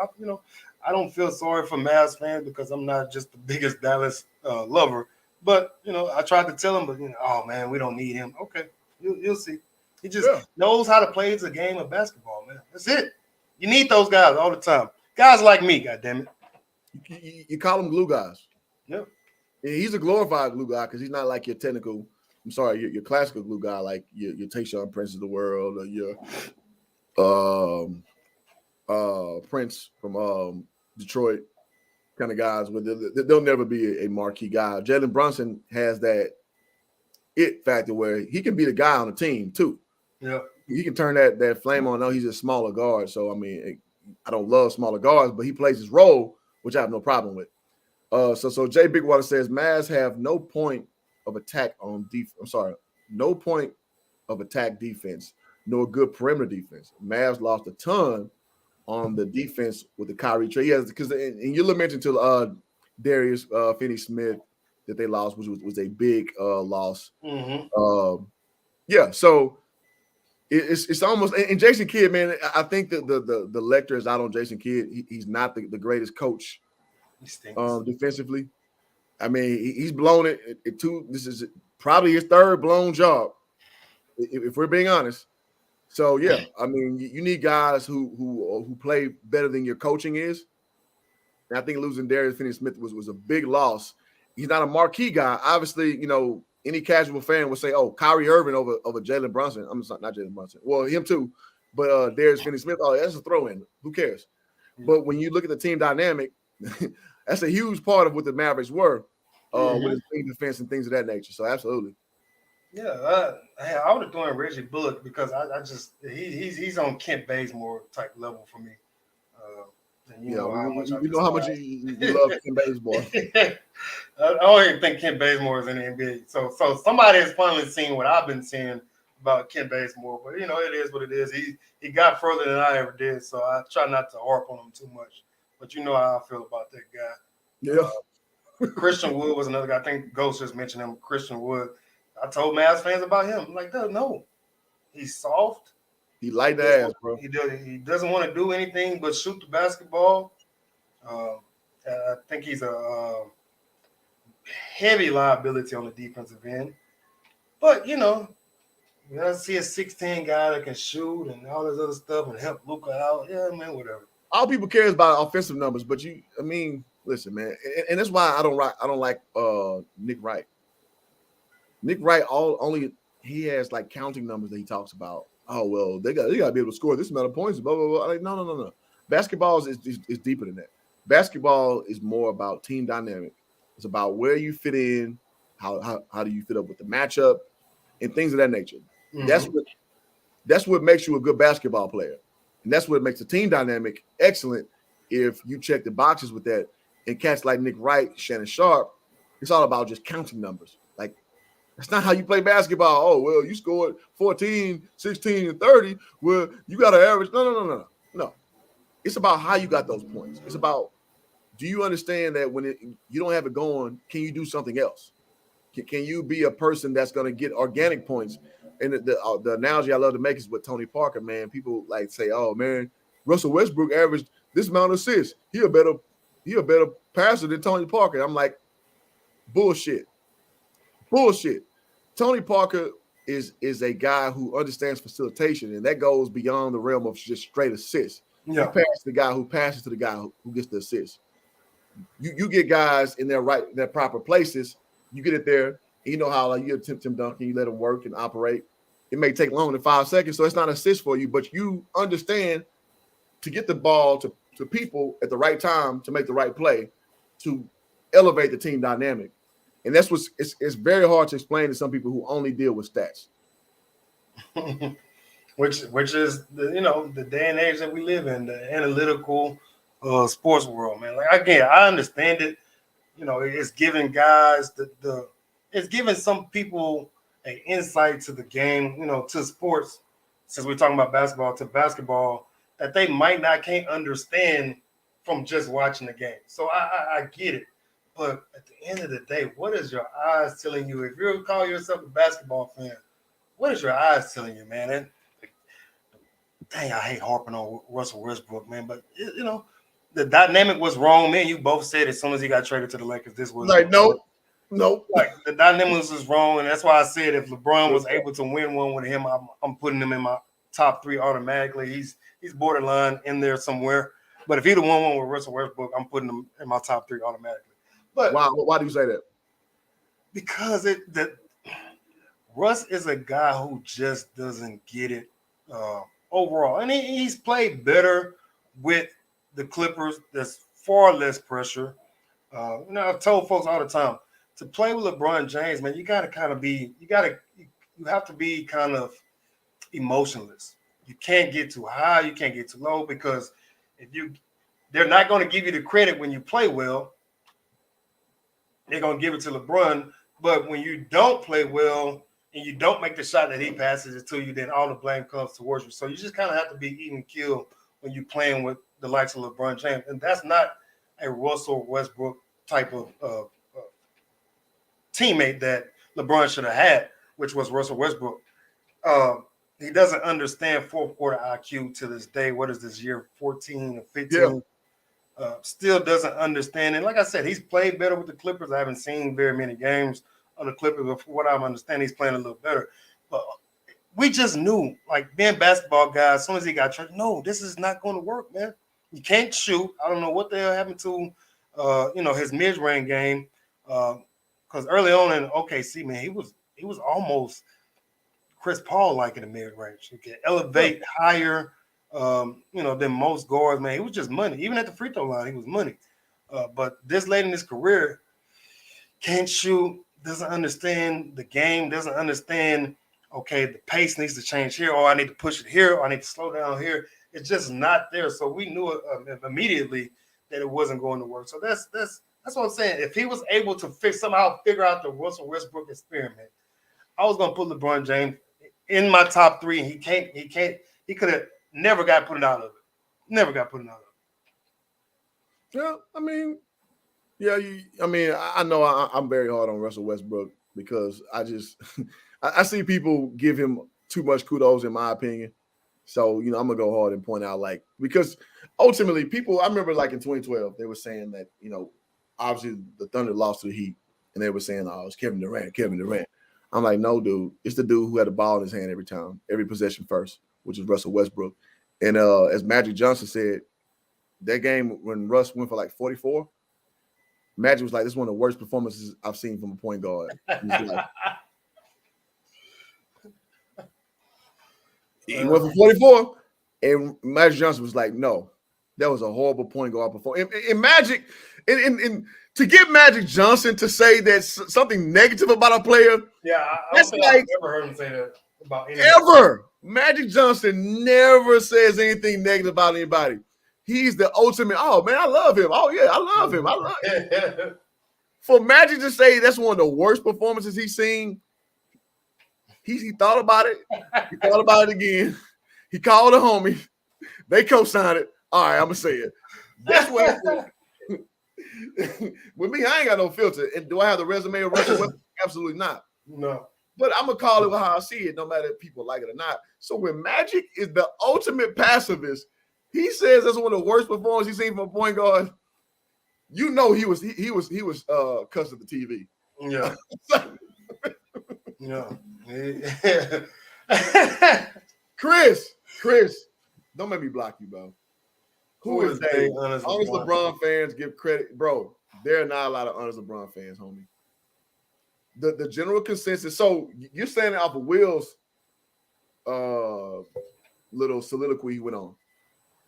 I don't feel sorry for Mavs fans because I'm not just the biggest Dallas lover. But, I tried to tell him, but, oh, man, we don't need him. Okay, you'll see. He just knows how to play the game of basketball, man. That's it. You need those guys all the time. Guys like me, goddammit. You call them glue guys. Yep. He's a glorified glue guy because he's not like your technical, your classical glue guy, like your Tayshaun Prince of the world or your Prince from Detroit kind of guys. They'll never be a marquee guy. Jalen Brunson has that it factor where he can be the guy on the team too. Yeah. He can turn that flame on. No, he's a smaller guard. So, I mean, I don't love smaller guards, but he plays his role, which I have no problem with. So Jay Bigwater says Mavs have no point of attack on defense. I'm sorry, no point of attack defense, nor good perimeter defense. Mavs lost a ton on the defense with the Kyrie trade. Yes, because and you mentioned to Darius Finney-Smith that they lost, which was a big loss. Mm-hmm. So it's almost, and Jason Kidd, man, I think that the lecture is out on Jason Kidd. He's not the greatest coach defensively. I mean, he's blown it. This is probably his third blown job, if we're being honest. So yeah, I mean, you need guys who play better than your coaching is. And I think losing Darius Finney-Smith was a big loss. He's not a marquee guy. Obviously, any casual fan would say, "Oh, Kyrie Irving over Jalen Brunson." I'm sorry, not Jalen Brunson. Well, him too, but Darius Finney-Smith. Oh, that's a throw-in. Who cares? But when you look at the team dynamic, that's a huge part of what the Mavericks were with his team defense and things of that nature. So absolutely. Yeah, I would have thrown Reggie Bullock because I just he's on Kent Bazemore type level for me. You know how much you love Kent Bazemore. I don't even think Kent Bazemore is in the NBA. So somebody has finally seen what I've been seeing about Kent Bazemore. But it is what it is. He got further than I ever did. So I try not to harp on him too much. But you know how I feel about that guy. Yeah. Christian Wood was another guy. I think Ghost just mentioned him. Christian Wood. I told Mavs fans about him. I'm like, no, he's soft. He light the ass, bro. He doesn't want to do anything but shoot the basketball. I think he's a heavy liability on the defensive end. But, you gotta see a 6'10" guy that can shoot and all this other stuff and help Luka out. Yeah, man, whatever. All people care is about offensive numbers, but listen, man, and that's why I don't like Nick Wright. Nick Wright he has like counting numbers that he talks about. Oh well, they got to be able to score this amount of points. Blah blah blah. Like no. Basketball is deeper than that. Basketball is more about team dynamic. It's about where you fit in, how do you fit up with the matchup, and things of that nature. Mm-hmm. That's what makes you a good basketball player, and that's what makes the team dynamic excellent. if you check the boxes with that, and cats like Nick Wright, Shannon Sharp, it's all about just counting numbers. Like, that's not how you play basketball. Oh, well, you scored 14, 16, and 30. Well, you got to average. No. It's about how you got those points. It's about, do you understand that when you don't have it going, can you do something else? Can you be a person that's going to get organic points? And the analogy I love to make is with Tony Parker, man. People like say, oh, man, Russell Westbrook averaged this amount of assists. He a better passer than Tony Parker. I'm like, bullshit. Tony Parker is a guy who understands facilitation, and that goes beyond the realm of just straight assists. Yeah. You pass the guy who passes to the guy who gets the assist. You get guys in their proper places. You get it there. And you know how you attempt Tim Duncan, you let him work and operate. It may take longer than 5 seconds, so it's not an assist for you, but you understand to get the ball to people at the right time to make the right play to elevate the team dynamic. And that's it's very hard to explain to some people who only deal with stats. which is the day and age that we live in, the analytical sports world, man. Like, again, I understand it. It's giving guys it's giving some people an insight to the game, to sports, since we're talking about basketball, to basketball, that they can't understand from just watching the game. So I get it. But at the end of the day, what is your eyes telling you? If you call yourself a basketball fan, what is your eyes telling you, man? And dang, I hate harping on Russell Westbrook, man. But the dynamic was wrong, man. You both said as soon as he got traded to the Lakers, this was like nope. Like, the dynamics was wrong, and that's why I said if LeBron was able to win one with him, I'm putting him in my top 3 automatically. He's borderline in there somewhere. But if he'd have won one with Russell Westbrook, I'm putting him in my top 3 automatically. But why do you say that? Because Russ is a guy who just doesn't get it overall. And he's played better with the Clippers. There's far less pressure. I've told folks all the time, to play with LeBron James, man, you have to be kind of emotionless. You can't get too high, you can't get too low, because they're not going to give you the credit when you play well. They're going to give it to LeBron. But when you don't play well and you don't make the shot that he passes it to you, then all the blame comes towards you. So you just kind of have to be even killed when you're playing with the likes of LeBron James. And that's not a Russell Westbrook type of teammate that LeBron should have had, which was Russell Westbrook. He doesn't understand fourth quarter IQ to this day. What is this year, 14 or 15? Yeah. Still doesn't understand. And like I said, he's played better with the Clippers. I haven't seen very many games of the Clippers, but from what I'm understanding, he's playing a little better. But we just knew, like, being basketball guys, as soon as he got traded, no, this is not going to work, man. You can't shoot. I don't know what the hell happened to, his mid-range game. Because early on in OKC, man, he was almost Chris Paul like in the mid-range. He could elevate higher, than most guards, man. He was just money. Even at the free throw line, he was money. But this late in his career, can't shoot, doesn't understand the game, doesn't understand, okay, the pace needs to change here, or I need to push it here, or I need to slow down here. It's just not there. So we knew immediately that it wasn't going to work. So that's what I'm saying. If he was able to somehow figure out the Russell Westbrook experiment, I was going to put LeBron James in my top 3, and he could have never got put out of it. Never got put out of it. Yeah, I know I'm very hard on Russell Westbrook because I see people give him too much kudos, in my opinion. So, I'm going to go hard and point out, because ultimately people, I remember in 2012, they were saying that, obviously the Thunder lost to the Heat, and they were saying, oh, it's Kevin Durant. I'm like, no, dude, it's the dude who had the ball in his hand every time, every possession first, which is Russell Westbrook. And as Magic Johnson said, that game when Russ went for 44, Magic was like, this is one of the worst performances I've seen from a point guard. He went for 44, and Magic Johnson was like, no, that was a horrible point guard performance. And Magic, and to get Magic Johnson to say that something negative about a player, I don't think I've ever heard him say that about anybody. Ever. Magic Johnson never says anything negative about anybody. he's the ultimate. Oh man, I love him. Oh yeah, I love him. I love him. For Magic to say that's one of the worst performances he's seen, he thought about it. He thought about it again. He called a homie. They co-signed it. All right, I'm gonna say it. That's what. With me, I ain't got no filter. And do I have the resume of Russell Westbrook? Absolutely not. No. But I'm gonna call it how I see it, no matter if people like it or not. So when Magic is the ultimate pacifist, he says that's one of the worst performances he's seen from a point guard. You know he was cussing the TV. Yeah. Yeah. Chris, don't make me block you, bro. Who is they? Honest LeBron fans give credit, bro. There are not a lot of honest LeBron fans, homie. The general consensus. So you're saying off of Will's little soliloquy he went on.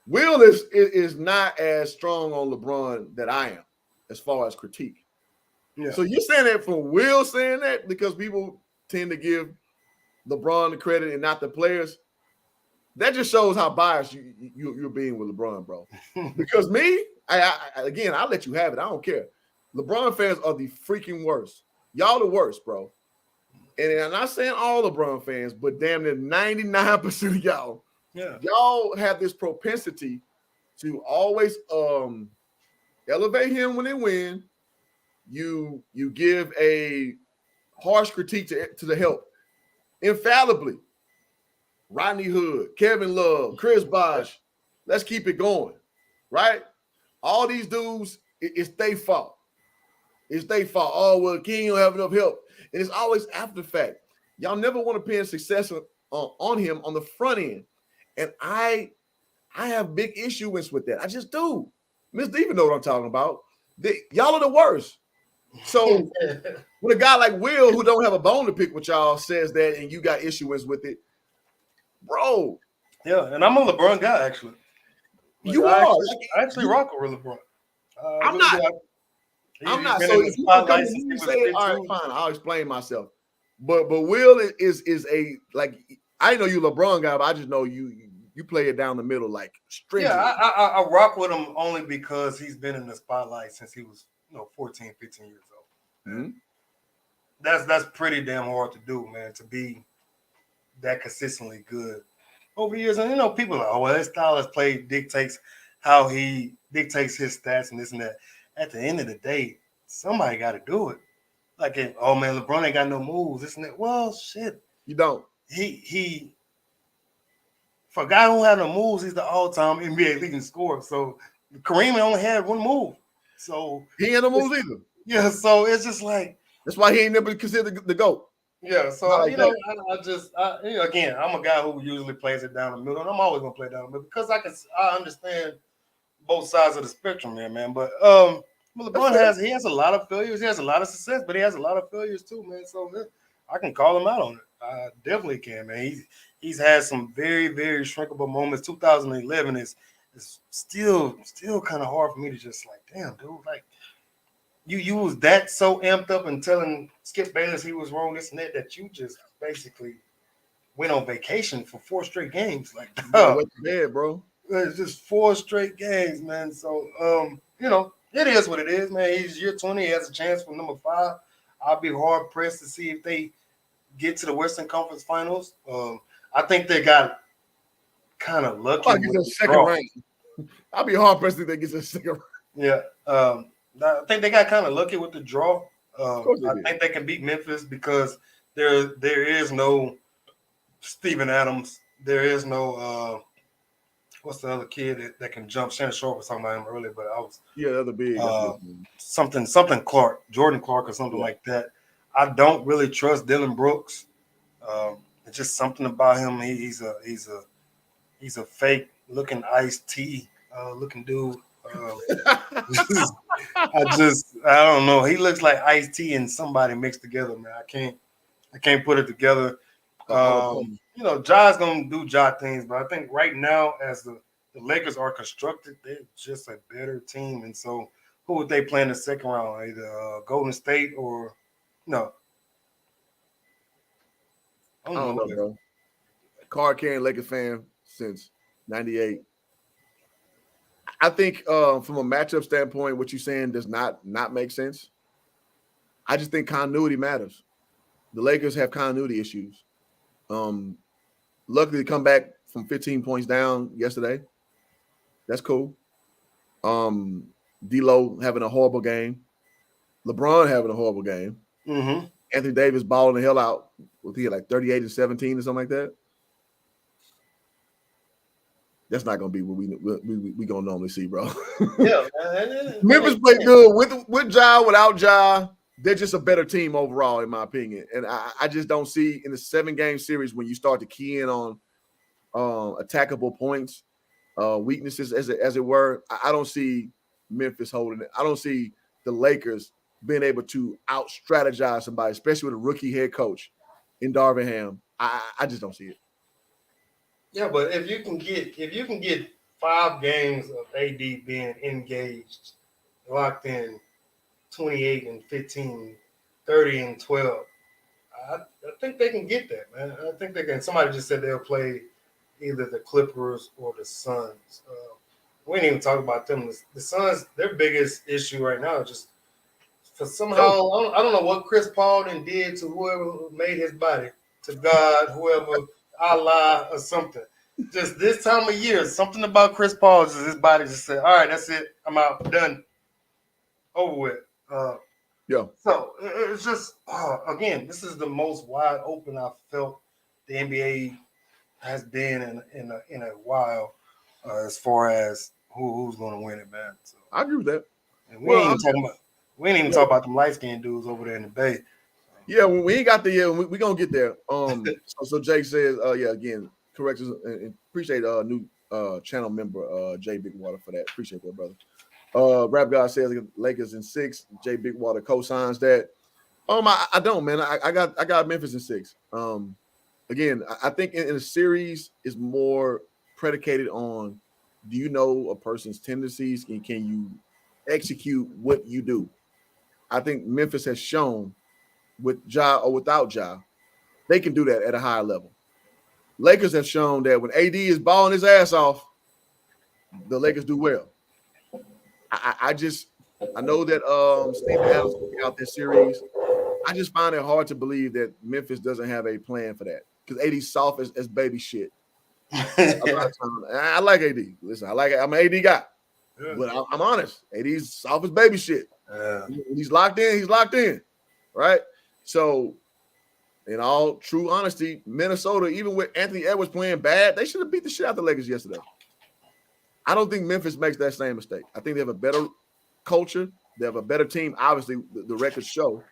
Will is not as strong on LeBron that I am as far as critique. Yeah. So you're saying that from Will saying that because people tend to give LeBron the credit and not the players. That just shows how biased you're being with LeBron, bro. Because me, I'll let you have it. I don't care. LeBron fans are the freaking worst. Y'all the worst, bro. And I'm not saying all LeBron fans, but damn near 99% of y'all. Yeah. Y'all have this propensity to always elevate him when they win. You give a harsh critique to the help. Infallibly. Rodney Hood, Kevin Love, Chris Bosh. Let's keep it going, right? All these dudes, it's their fault. It's their fault. Oh, well, King don't have enough help. And it's always after the fact. Y'all never want to pin success on him on the front end. And I have big issues with that. I just do. Miss D even know what I'm talking about. Y'all are the worst. So when a guy like Will, who don't have a bone to pick with y'all, says that and you got issues with it, bro. Yeah, and I'm a LeBron guy, actually. I actually rock with LeBron. I'm not. So if you say it, all right, fine. I'll explain myself. But Will is a like I know you LeBron guy, but I just know you play it down the middle like stringent. Yeah, I rock with him only because he's been in the spotlight since he was 14, 15 years old. Mm-hmm. That's pretty damn hard to do, man. To be that consistently good over the years, and people are like, oh well, his style of play dictates how he dictates his stats and this and that. At the end of the day, somebody got to do it. Like, oh man, LeBron ain't got no moves, this and that. Well, shit, you don't. He for a guy who had no moves, he's the all-time NBA leading scorer. So Kareem only had one move, so he ain't no moves either. Yeah, so it's just like that's why he ain't never considered the GOAT. Yeah, so again, I'm a guy who usually plays it down the middle, and I'm always gonna play down the middle because I understand both sides of the spectrum here, man. But LeBron has a lot of failures, he has a lot of success, but he has a lot of failures too, man. So I can call him out on it. I definitely can, man. He's had some very, very shrinkable moments. 2011 is still kind of hard for me to just like, damn, dude, like. You was that so amped up and telling Skip Bayless he was wrong, this and that you just basically went on vacation for 4 straight games. Like, went to bed, bro. It's just 4 straight games, man. So, it is what it is, man. He's year 20. He has a chance for number 5. I'll be hard pressed to see if they get to the Western Conference Finals. I think they got kind of lucky. With the second rank. I'll be hard pressed if they get to the second rank. Yeah. I think they got kind of lucky with the draw. I think they can beat Memphis because there is no Steven Adams. There is no what's the other kid that can jump? Shannon Sharpe was talking about him earlier, but I was the other big something Clark, Jordan Clark or something like that. I don't really trust Dylan Brooks. It's just something about him. He's a fake looking iced tea looking dude. I don't know. He looks like iced tea and somebody mixed together, man. I can't put it together. Ja's gonna do Ja things, but I think right now, as the Lakers are constructed, they're just a better team. And so, who would they play in the second round? Either Golden State or no? I don't know, bro. Card carrying Lakers fan since '98. I think from a matchup standpoint, what you're saying does not make sense. I just think continuity matters. The Lakers have continuity issues. Luckily, to come back from 15 points down yesterday, that's cool. D'Lo having a horrible game. LeBron having a horrible game. Mm-hmm. Anthony Davis balling the hell out. Was he like 38 and 17 or something like that? That's not gonna be what we gonna normally see, bro. Yeah, Memphis played good with Ja, without Ja. They're just a better team overall, in my opinion. And I just don't see in the 7-game series when you start to key in on attackable points, weaknesses as it were. I don't see Memphis holding it. I don't see the Lakers being able to out strategize somebody, especially with a rookie head coach in Darvin Ham. I just don't see it. Yeah, but if you can get 5 games of AD being engaged, locked in, 28 and 15, 30 and 12, I think they can get that, man. I think they can. Somebody just said they'll play either the Clippers or the Suns. We didn't even talk about them. The Suns, their biggest issue right now is just for somehow, I don't know what Chris Paul did to whoever made his body, to God, whoever, Allah or something. Just this time of year, something about Chris Paul, just his body just said, all right, that's it. I'm out. Done. Over with. Yeah. So it's just, again, this is the most wide open I've felt the NBA has been in a while as far as who's going to win it, man. So, I agree with that. and we ain't even talking about them light-skinned dudes over there in the Bay. Yeah, when we ain't got the year, we gonna get there. So Jake says, yeah, again, corrections and appreciate new channel member Jay Bigwater for that. Appreciate that, brother. Rap God says Lakers in 6. Jay Bigwater co-signs that. I don't, man. I got Memphis in 6. Again, I think in a series is more predicated on, do you know a person's tendencies and can you execute what you do? I think Memphis has shown with Ja or without Ja, they can do that at a higher level. Lakers have shown that when AD is balling his ass off, the Lakers do well. I know that Steve Adams will be out this series. I just find it hard to believe that Memphis doesn't have a plan for that because AD's soft as baby shit. I like AD. Listen, I'm an AD guy, but I'm honest. AD's soft as baby shit. When he's locked in, right? So, in all true honesty, Minnesota, even with Anthony Edwards playing bad, they should have beat the shit out of the Lakers yesterday. I don't think Memphis makes that same mistake. I think they have a better culture. They have a better team. Obviously, the records show.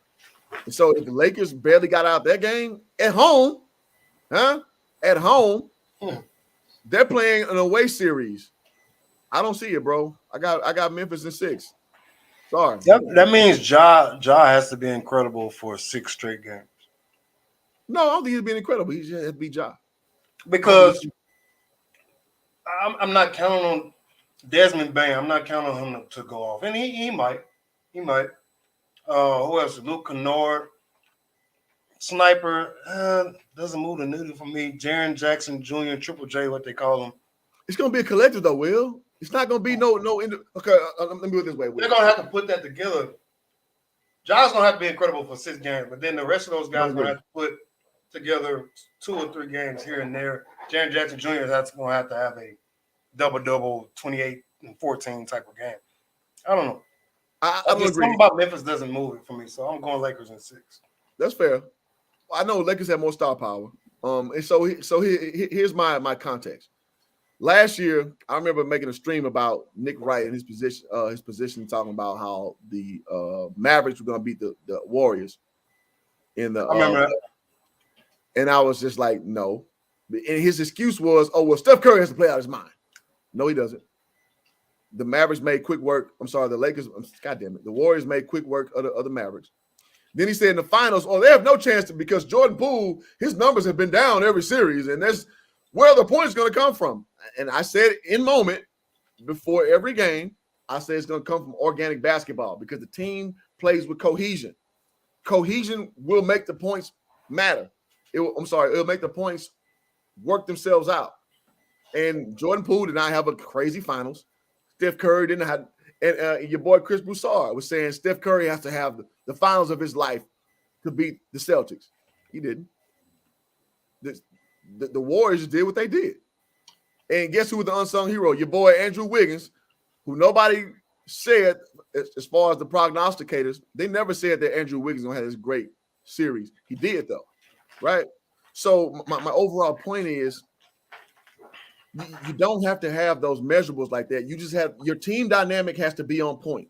And so if the Lakers barely got out that game at home, they're playing an away series. I don't see it, bro. I got Memphis in 6. Sorry. That means Ja has to be incredible for 6 straight games. No, I don't think he's been incredible. He just has to be Ja. Because I'm not counting on Desmond Bain. I'm not counting on him to go off. And he might. He might. Who else? Luke Kennard. Sniper. Doesn't move the needle for me. Jaren Jackson Jr., Triple J, what they call him. It's going to be a collective, though, Will. It's not going to be no. Okay, let me do it this way. Will. They're going to have to put that together. Ja's going to have to be incredible for 6 games, but then the rest of those guys are going to have to put together 2 or 3 games here and there. Jaren Jackson Jr. is going to have a double-double, 28 and 14 type of game. I don't know. I don't agree. Something about Memphis doesn't move it for me, so I'm going Lakers in 6. That's fair. I know Lakers have more star power. And so here's my context. Last year, I remember making a stream about Nick Wright and his position, talking about how the Mavericks were going to beat the Warriors in the. I remember that. And I was just like, no. And his excuse was, oh, well, Steph Curry has to play out his mind. No, he doesn't. The Mavericks made quick work. I'm sorry, the Lakers. God damn it. The Warriors made quick work of the Mavericks. Then he said in the finals, they have no chance because Jordan Poole, his numbers have been down every series, and that's where the point is going to come from. And I said in moment before every game, I said it's going to come from organic basketball because the team plays with cohesion. Cohesion will make the points matter. It'll make the points work themselves out. And Jordan Poole did not have a crazy finals. Steph Curry didn't have, and your boy Chris Broussard was saying Steph Curry has to have the finals of his life to beat the Celtics. He didn't. The Warriors did what they did. And guess who was the unsung hero? Your boy Andrew Wiggins, who nobody said, as far as the prognosticators, they never said that Andrew Wiggins gonna have this great series. He did though, right? So my overall point is, you don't have to have those measurables like that. You just have your team dynamic has to be on point.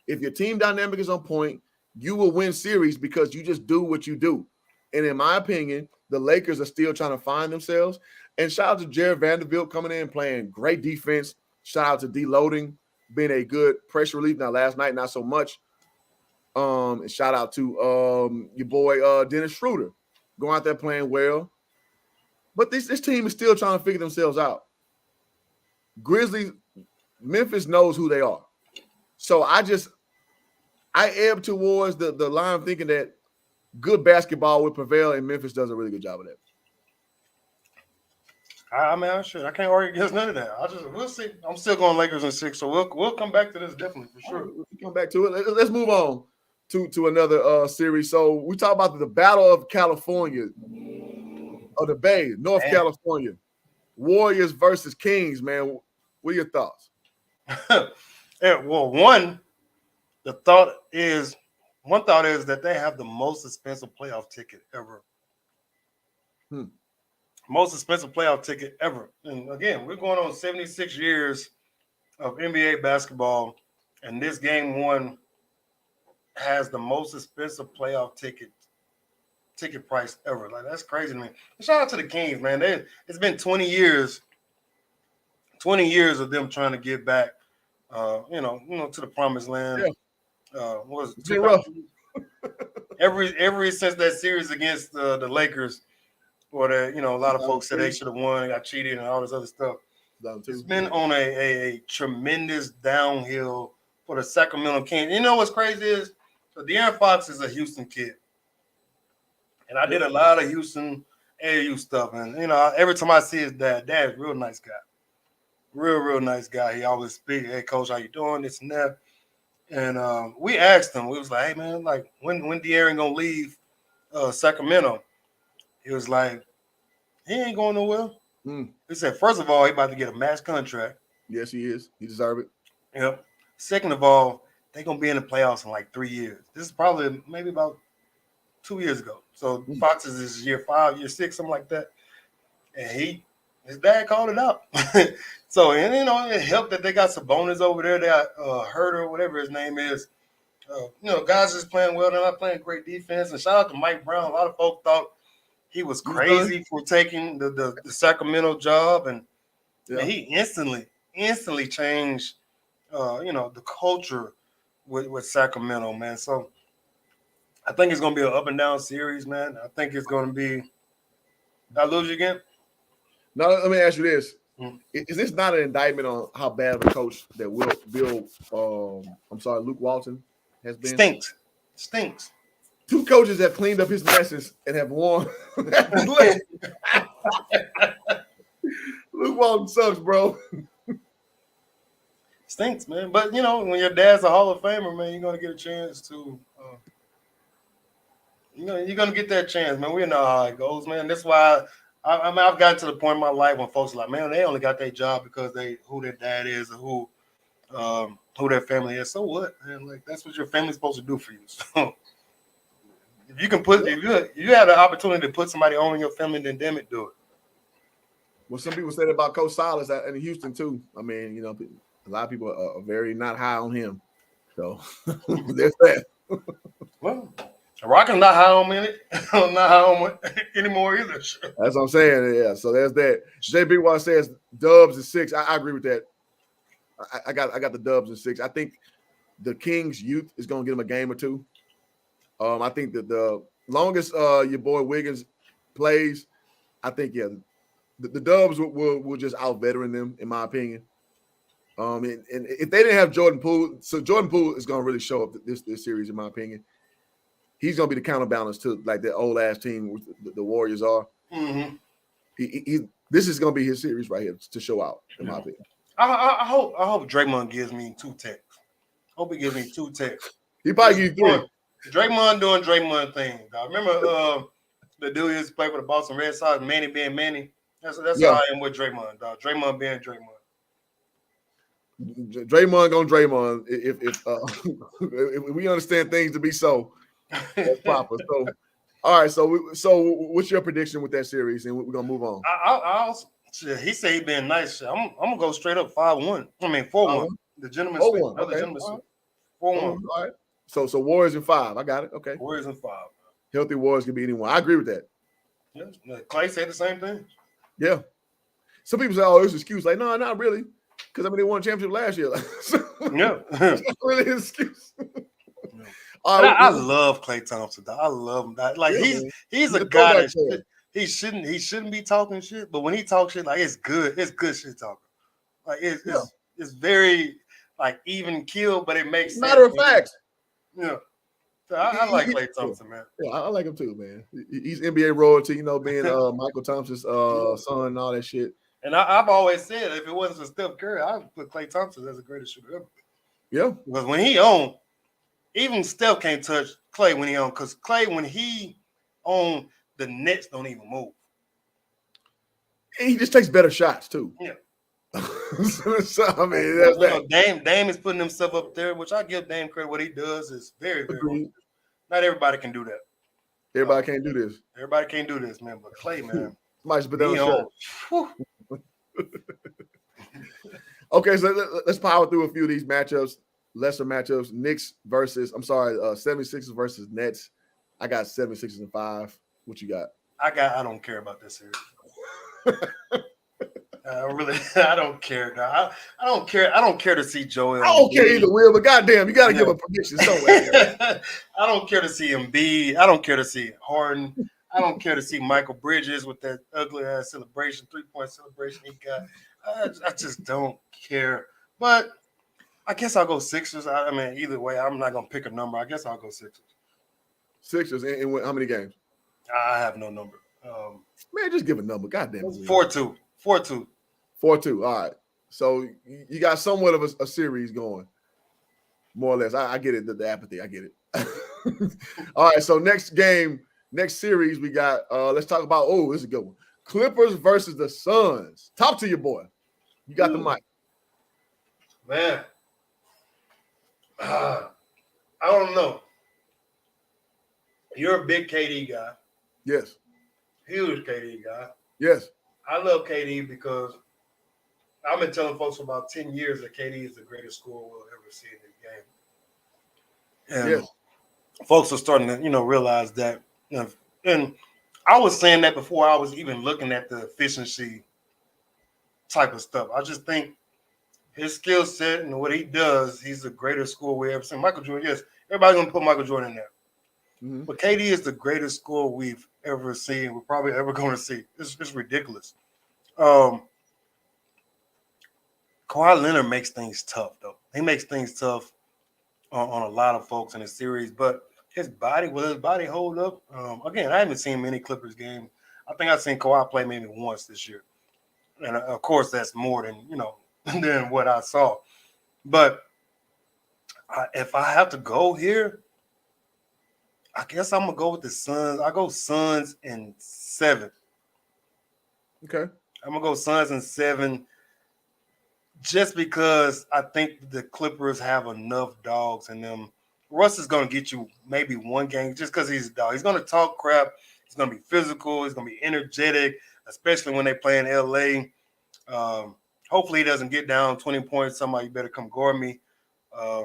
If your team dynamic is on point, you will win series because you just do what you do. And in my opinion, the Lakers are still trying to find themselves. And shout out to Jared Vanderbilt coming in, playing great defense. Shout out to deloading, being a good pressure relief. Now, last night, not so much. And shout out to your boy Dennis Schroeder going out there playing well. But this team is still trying to figure themselves out. Grizzlies, Memphis knows who they are. So I ebb towards the line of thinking that good basketball would prevail, and Memphis does a really good job of that. I mean, I can't argue against none of that. We'll see. I'm still going Lakers in 6, so we'll come back to this definitely for sure. We'll come back to it. Let's move on to another series. So we talk about the Battle of California, of the Bay, North California, Warriors versus Kings. Man, what are your thoughts? Yeah, well, one thought is that they have the most expensive playoff ticket ever. Most expensive playoff ticket ever. And again, we're going on 76 years of NBA basketball, and this game one has the most expensive playoff ticket price ever. Like, that's crazy to me. And shout out to the Kings, man. It's been 20 years of them trying to get back, to the promised land. Yeah. Was it rough? Every since that series against the Lakers, or a lot of folks said they should have won, got cheated, and all this other stuff. It's been on a tremendous downhill for the Sacramento Kings. You know what's crazy is, so De'Aaron Fox is a Houston kid, and I did a lot of Houston AAU stuff, and every time I see his dad's a real nice guy, real nice guy. He always speak, "Hey coach, how you doing?" This and that. And we asked him, we was like, "Hey man, like when De'Aaron gonna leave Sacramento?" He was like, "He ain't going nowhere." He said, first of all, he about to get a max contract. Yes, he is. He deserves it. Yep. Second of all, they're gonna be in the playoffs in like 3 years. This is probably maybe about 2 years ago. So Fox is year 5, year 6, something like that. And his dad called it out. So, and it helped that they got Sabonis over there. They got Herter, whatever his name is. Guys is playing well. They're not playing great defense. And shout out to Mike Brown. A lot of folks thought he was crazy for taking the Sacramento job, and he instantly changed, the culture with Sacramento, man. So I think it's going to be an up and down series, man. I think it's going to be. Did I lose you again? No, let me ask you this: Is this not an indictment on how bad of a coach that Luke Walton has been? Stinks. 2 coaches have cleaned up his messes and have won. Luke Walton sucks, bro. Stinks, man. But when your dad's a Hall of Famer, man, you're gonna get a chance to. You're gonna get that chance, man. We know how it goes, man. That's why I've gotten to the point in my life when folks are like, man, they only got their job because who their dad is or who their family is. So what, man? Like, that's what your family's supposed to do for you. So. If you can if you have the opportunity to put somebody on in your family, then damn it, do it. Well, some people said about Coach Silas in Houston too. I mean, a lot of people are very not high on him. So there's that. Well, Rock's not high on me. I'm not high on anymore either. That's what I'm saying. Yeah. So there's that. JB says Dubs is 6. I agree with that. I got the Dubs in 6. I think the Kings youth is going to get them a game or 2. I think that the longest your boy Wiggins plays, I think the Dubs will just out veteran them, in my opinion. And if they didn't have Jordan Poole, so Jordan Poole is going to really show up this series, in my opinion. He's going to be the counterbalance to like the old ass team the Warriors are. Mm-hmm. This is going to be his series right here to show out, in my opinion. I hope Draymond gives me 2 texts. Hope he gives me 2 texts. He probably give you 3. Draymond doing Draymond thing. Dog. Remember the dude who used to play for the Boston Red Sox, Manny being Manny? That's how I am with Draymond, dog. Draymond being Draymond. Draymond gonna Draymond. If we understand things to be so, that's proper. So, all right. So what's your prediction with that series? And we're gonna move on. He said he been nice. I'm gonna go straight up 5-1. I mean 4-1. The gentleman sweep. Another gentleman sweep. 4-1. All right. So Warriors in 5. I got it. Okay. Warriors in 5. Healthy Warriors can be anyone. I agree with that. Yeah. Clay said the same thing. Yeah. Some people say, "Oh, it's an excuse." Like, no, not really. Because they won a championship last year. Yeah. It's not really an excuse. I love Klay Thompson. I love him. Like he's a guy that he shouldn't be talking shit, but when he talks shit, like it's good shit talking. Like it's very like even keel, but it makes sense. Matter of fact. Yeah. So I like Klay Thompson, man. Yeah, I like him too, man. He's NBA royalty, being Michael Thompson's son and all that shit. And I've always said if it wasn't for Steph Curry, I'd put Klay Thompson as the greatest shooter ever. Yeah. Because when he on, even Steph can't touch Klay when he on. Because Klay, when he on, the Nets don't even move. And he just takes better shots too. Yeah. So, I mean, that's that. Dame is putting himself up there, which I give Dame credit. What he does is very, very good. Not everybody can do that. Everybody can't do this. Everybody can't do this, man. But Klay, man. Might put that on shot. Okay, so let's power through a few of these matchups, lesser matchups. Knicks versus, 76ers versus Nets. I got 76ers in 5. What you got? I don't care about this series. I don't care. I don't care. I don't care to see Joel. I don't care either, Will, but goddamn, you got to give a prediction somewhere. I don't care to see Embiid. I don't care to see Harden. I don't care to see Michael Bridges with that ugly ass celebration, 3-point celebration he got. I just don't care. But I guess I'll go Sixers. I mean, either way, I'm not gonna pick a number. I guess I'll go Sixers. Sixers in how many games? I have no number. Man, just give a number. Goddamn. 4-2. 4-2. 4-2. All right. So you got somewhat of a series going, more or less. I get it. The apathy. I get it. All right. So next series we got. Let's talk about. Oh, this is a good one. Clippers versus the Suns. Talk to your boy. You got the mic. Man. I don't know. You're a big KD guy. Yes. Huge KD guy. Yes. I love KD because I've been telling folks for about 10 years that KD is the greatest scorer we'll ever see in the game. And folks are starting to, realize that. And I was saying that before I was even looking at the efficiency type of stuff. I just think his skill set and what he does, he's the greatest scorer we ever seen. Michael Jordan, yes, everybody's going to put Michael Jordan in there. Mm-hmm. But KD is the greatest scorer we've ever seen. We're probably ever going to see. It's ridiculous. Kawhi Leonard makes things tough, though. He makes things tough on a lot of folks in the series. But will his body hold up? Again, I haven't seen many Clippers games. I think I've seen Kawhi play maybe once this year. And, of course, that's more than, than what I saw. But if I have to go here, I guess I'm going to go with the Suns. I go Suns in 7. Okay. I'm going to go Suns in 7 just because I think the Clippers have enough dogs in them. Russ is going to get you maybe one game just because he's a dog. He's going to talk crap. He's going to be physical. He's going to be energetic, especially when they play in L.A. Hopefully he doesn't get down 20 points. Somebody better come guard me. I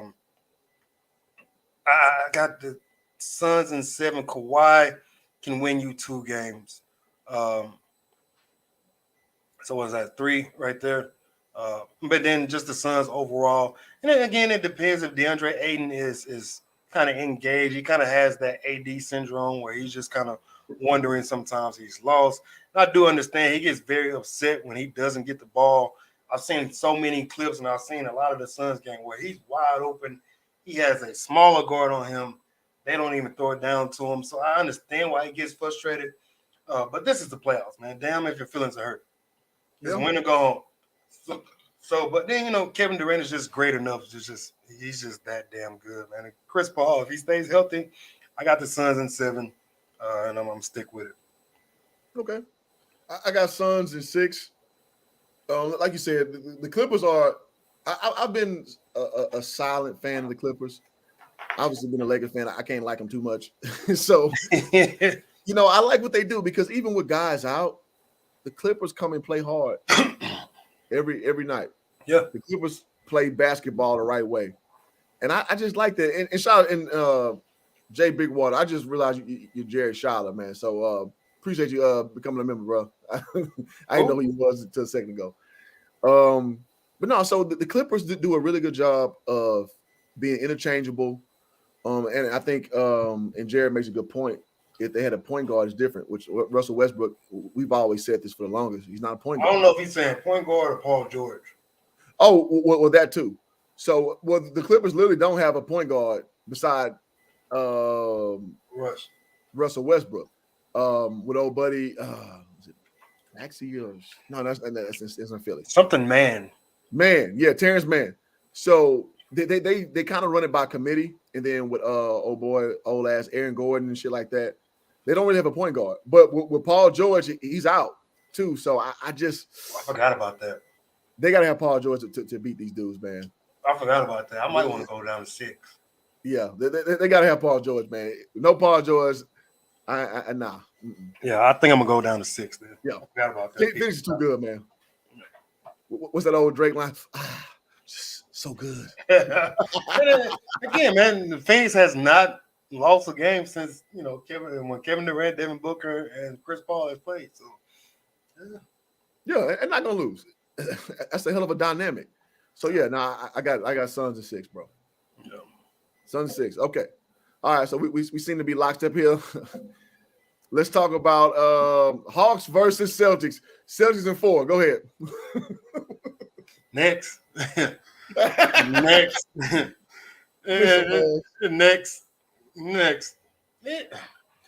got the Suns in 7. Kawhi can win you 2 games. So what is that, 3 right there? But then just the Suns overall. And then again, it depends if DeAndre Ayton is kind of engaged. He kind of has that AD syndrome where he's just kind of wondering sometimes he's lost. And I do understand he gets very upset when he doesn't get the ball. I've seen so many clips and I've seen a lot of the Suns game where he's wide open. He has a smaller guard on him. They don't even throw it down to him. So I understand why he gets frustrated. But this is the playoffs, man. Damn if your feelings are hurt. Just win or go home. So, but then Kevin Durant is just great enough. He's just that damn good, man. And Chris Paul, if he stays healthy, I got the Suns in 7, and I'm gonna stick with it. Okay, I got Suns in 6. Like you said, the Clippers are. I've been a silent fan of the Clippers. Obviously, being a Lakers fan, I can't like them too much. So, I like what they do because even with guys out, the Clippers come and play hard every night. Yeah, the Clippers play basketball the right way, and I just like that. And shout out and Jay Bigwater. I just realized you're Jared Schuyler, man. So appreciate you becoming a member, bro. I didn't know who you was until a second ago. But no, so the Clippers do a really good job of being interchangeable. And I think and Jared makes a good point. If they had a point guard, it's different. Which Russell Westbrook, we've always said this for the longest. He's not a point guard. I don't know if he's saying point guard or Paul George. Oh, well, that too. So, the Clippers literally don't have a point guard beside Russell Westbrook. With old buddy, is it Maxey or no? That's in Philly. Something man, yeah, Terrence Mann. So they kind of run it by committee, and then with old ass Aaron Gordon and shit like that, they don't really have a point guard. But with Paul George, he's out too. So I forgot about that. They got to have Paul George to beat these dudes, man. I forgot about that. I might want to go down to 6. Yeah, they got to have Paul George, man. No Paul George, I nah. Mm-mm. Yeah, I think I'm gonna go down to 6. Then. Yeah, I forgot about that. Phoenix is too good, man. What's that old Drake line? Just so good. Again, man, the Phoenix has not lost a game since when Kevin Durant, Devin Booker, and Chris Paul has played. So yeah, and not gonna lose. That's a hell of a dynamic. So yeah, I got Suns in 6, bro. Yeah. Suns 6. Okay. All right. So we seem to be locked up here. Let's talk about Hawks versus Celtics. Celtics in 4. Go ahead. Next. Next.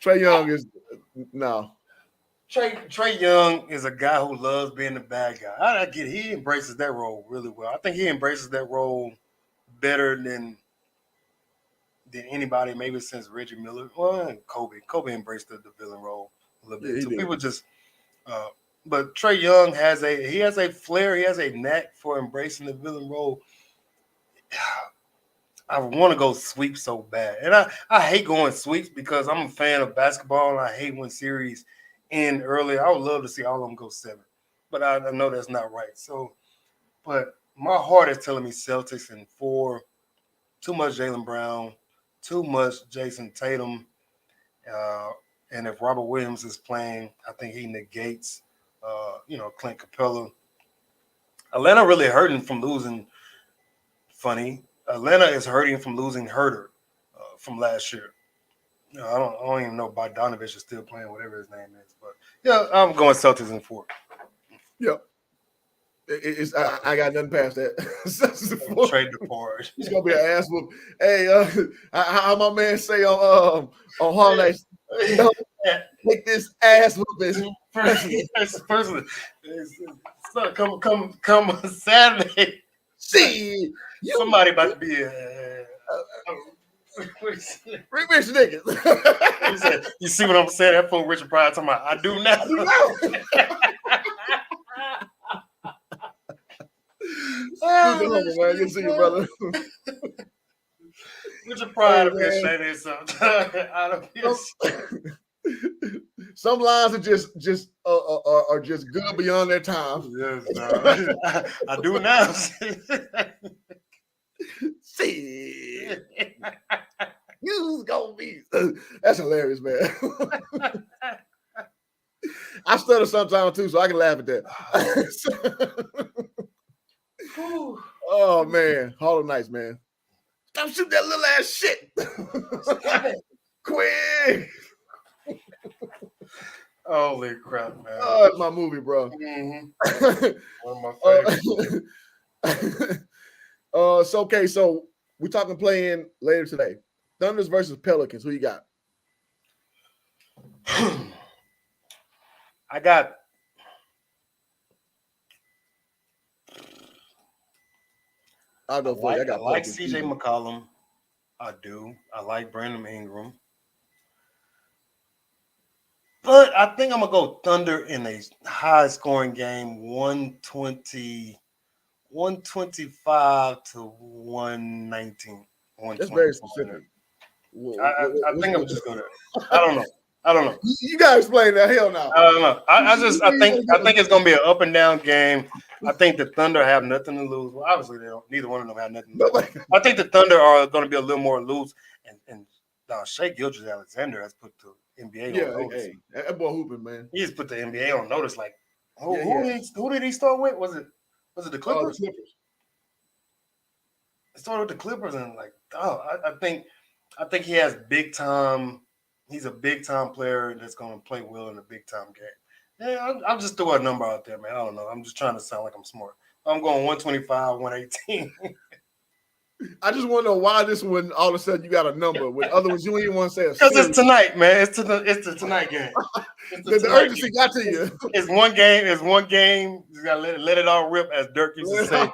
Trae Young is no. Trae Young is a guy who loves being the bad guy. I get it. He embraces that role really well. I think he embraces that role better than anybody, maybe since Reggie Miller. Well, Kobe. Kobe embraced the villain role a little bit. Yeah, so people just but Trae Young has a flair, he has a knack for embracing the villain role. I want to go sweep so bad. And I hate going sweeps because I'm a fan of basketball and I hate when series end early. I would love to see all of them go 7. But I know that's not right. So, but my heart is telling me Celtics in 4. Too much Jaylen Brown, too much Jason Tatum. And if Robert Williams is playing, I think he negates, Clint Capella. Atlanta really hurting from losing. Funny, Atlanta is hurting from losing Herter from last year. I don't even know if Bogdanovich is still playing, whatever his name is. But yeah, I'm going Celtics in 4. Yeah. I got nothing past that. Trade the part. It's gonna be an ass whoop. Hey, how my man say on Holiday, take this ass whooping. Personally, come on Saturday. See, somebody about to be rich niggas. You see what I'm saying? That fool Richard Pryor talking about, I do now. Man. You see you, brother. Richard Pryor saying this out of his. Some lines are just good beyond their time. Yes, I do now. See, you's gonna be. That's hilarious, man. I stutter sometimes too, so I can laugh at that. Oh man, Harlem Nights, man. Stop shooting that little ass shit. Quick. Holy crap, man. Oh, it's my movie, bro. Mm-hmm. One of my favorites. So we're talking playing later today. Thunders versus Pelicans. Who you got? I got I'll go for it. I like CJ McCollum. I do. I like Brandon Ingram. But I think I'm going to go Thunder in a high-scoring game, 125 to 119. That's very specific. I think I'm just going to – I don't know. You got to explain that. Hell no. I don't know. I think it's going to be an up-and-down game. I think the Thunder have nothing to lose. Well, obviously, they don't. Neither one of them have nothing to lose. I think the Thunder are going to be a little more loose. And Shai Gilgeous-Alexander has put the NBA on notice. Hey, that boy hooping, man. He has put the NBA on notice. Like, who did he start with? Was it the Clippers? The Clippers. It started with the Clippers, and I think he has big time. He's a big time player that's going to play well in a big time game. Yeah, I'll just throw a number out there, man. I don't know. I'm just trying to sound like I'm smart. I'm going 125, 118. I just want to know why this one all of a sudden you got a number. With other ones, you don't even want to say a because it's tonight, man. It's the tonight game. The urgency got to you. It's one game. You got to let it all rip, as Dirk used to say.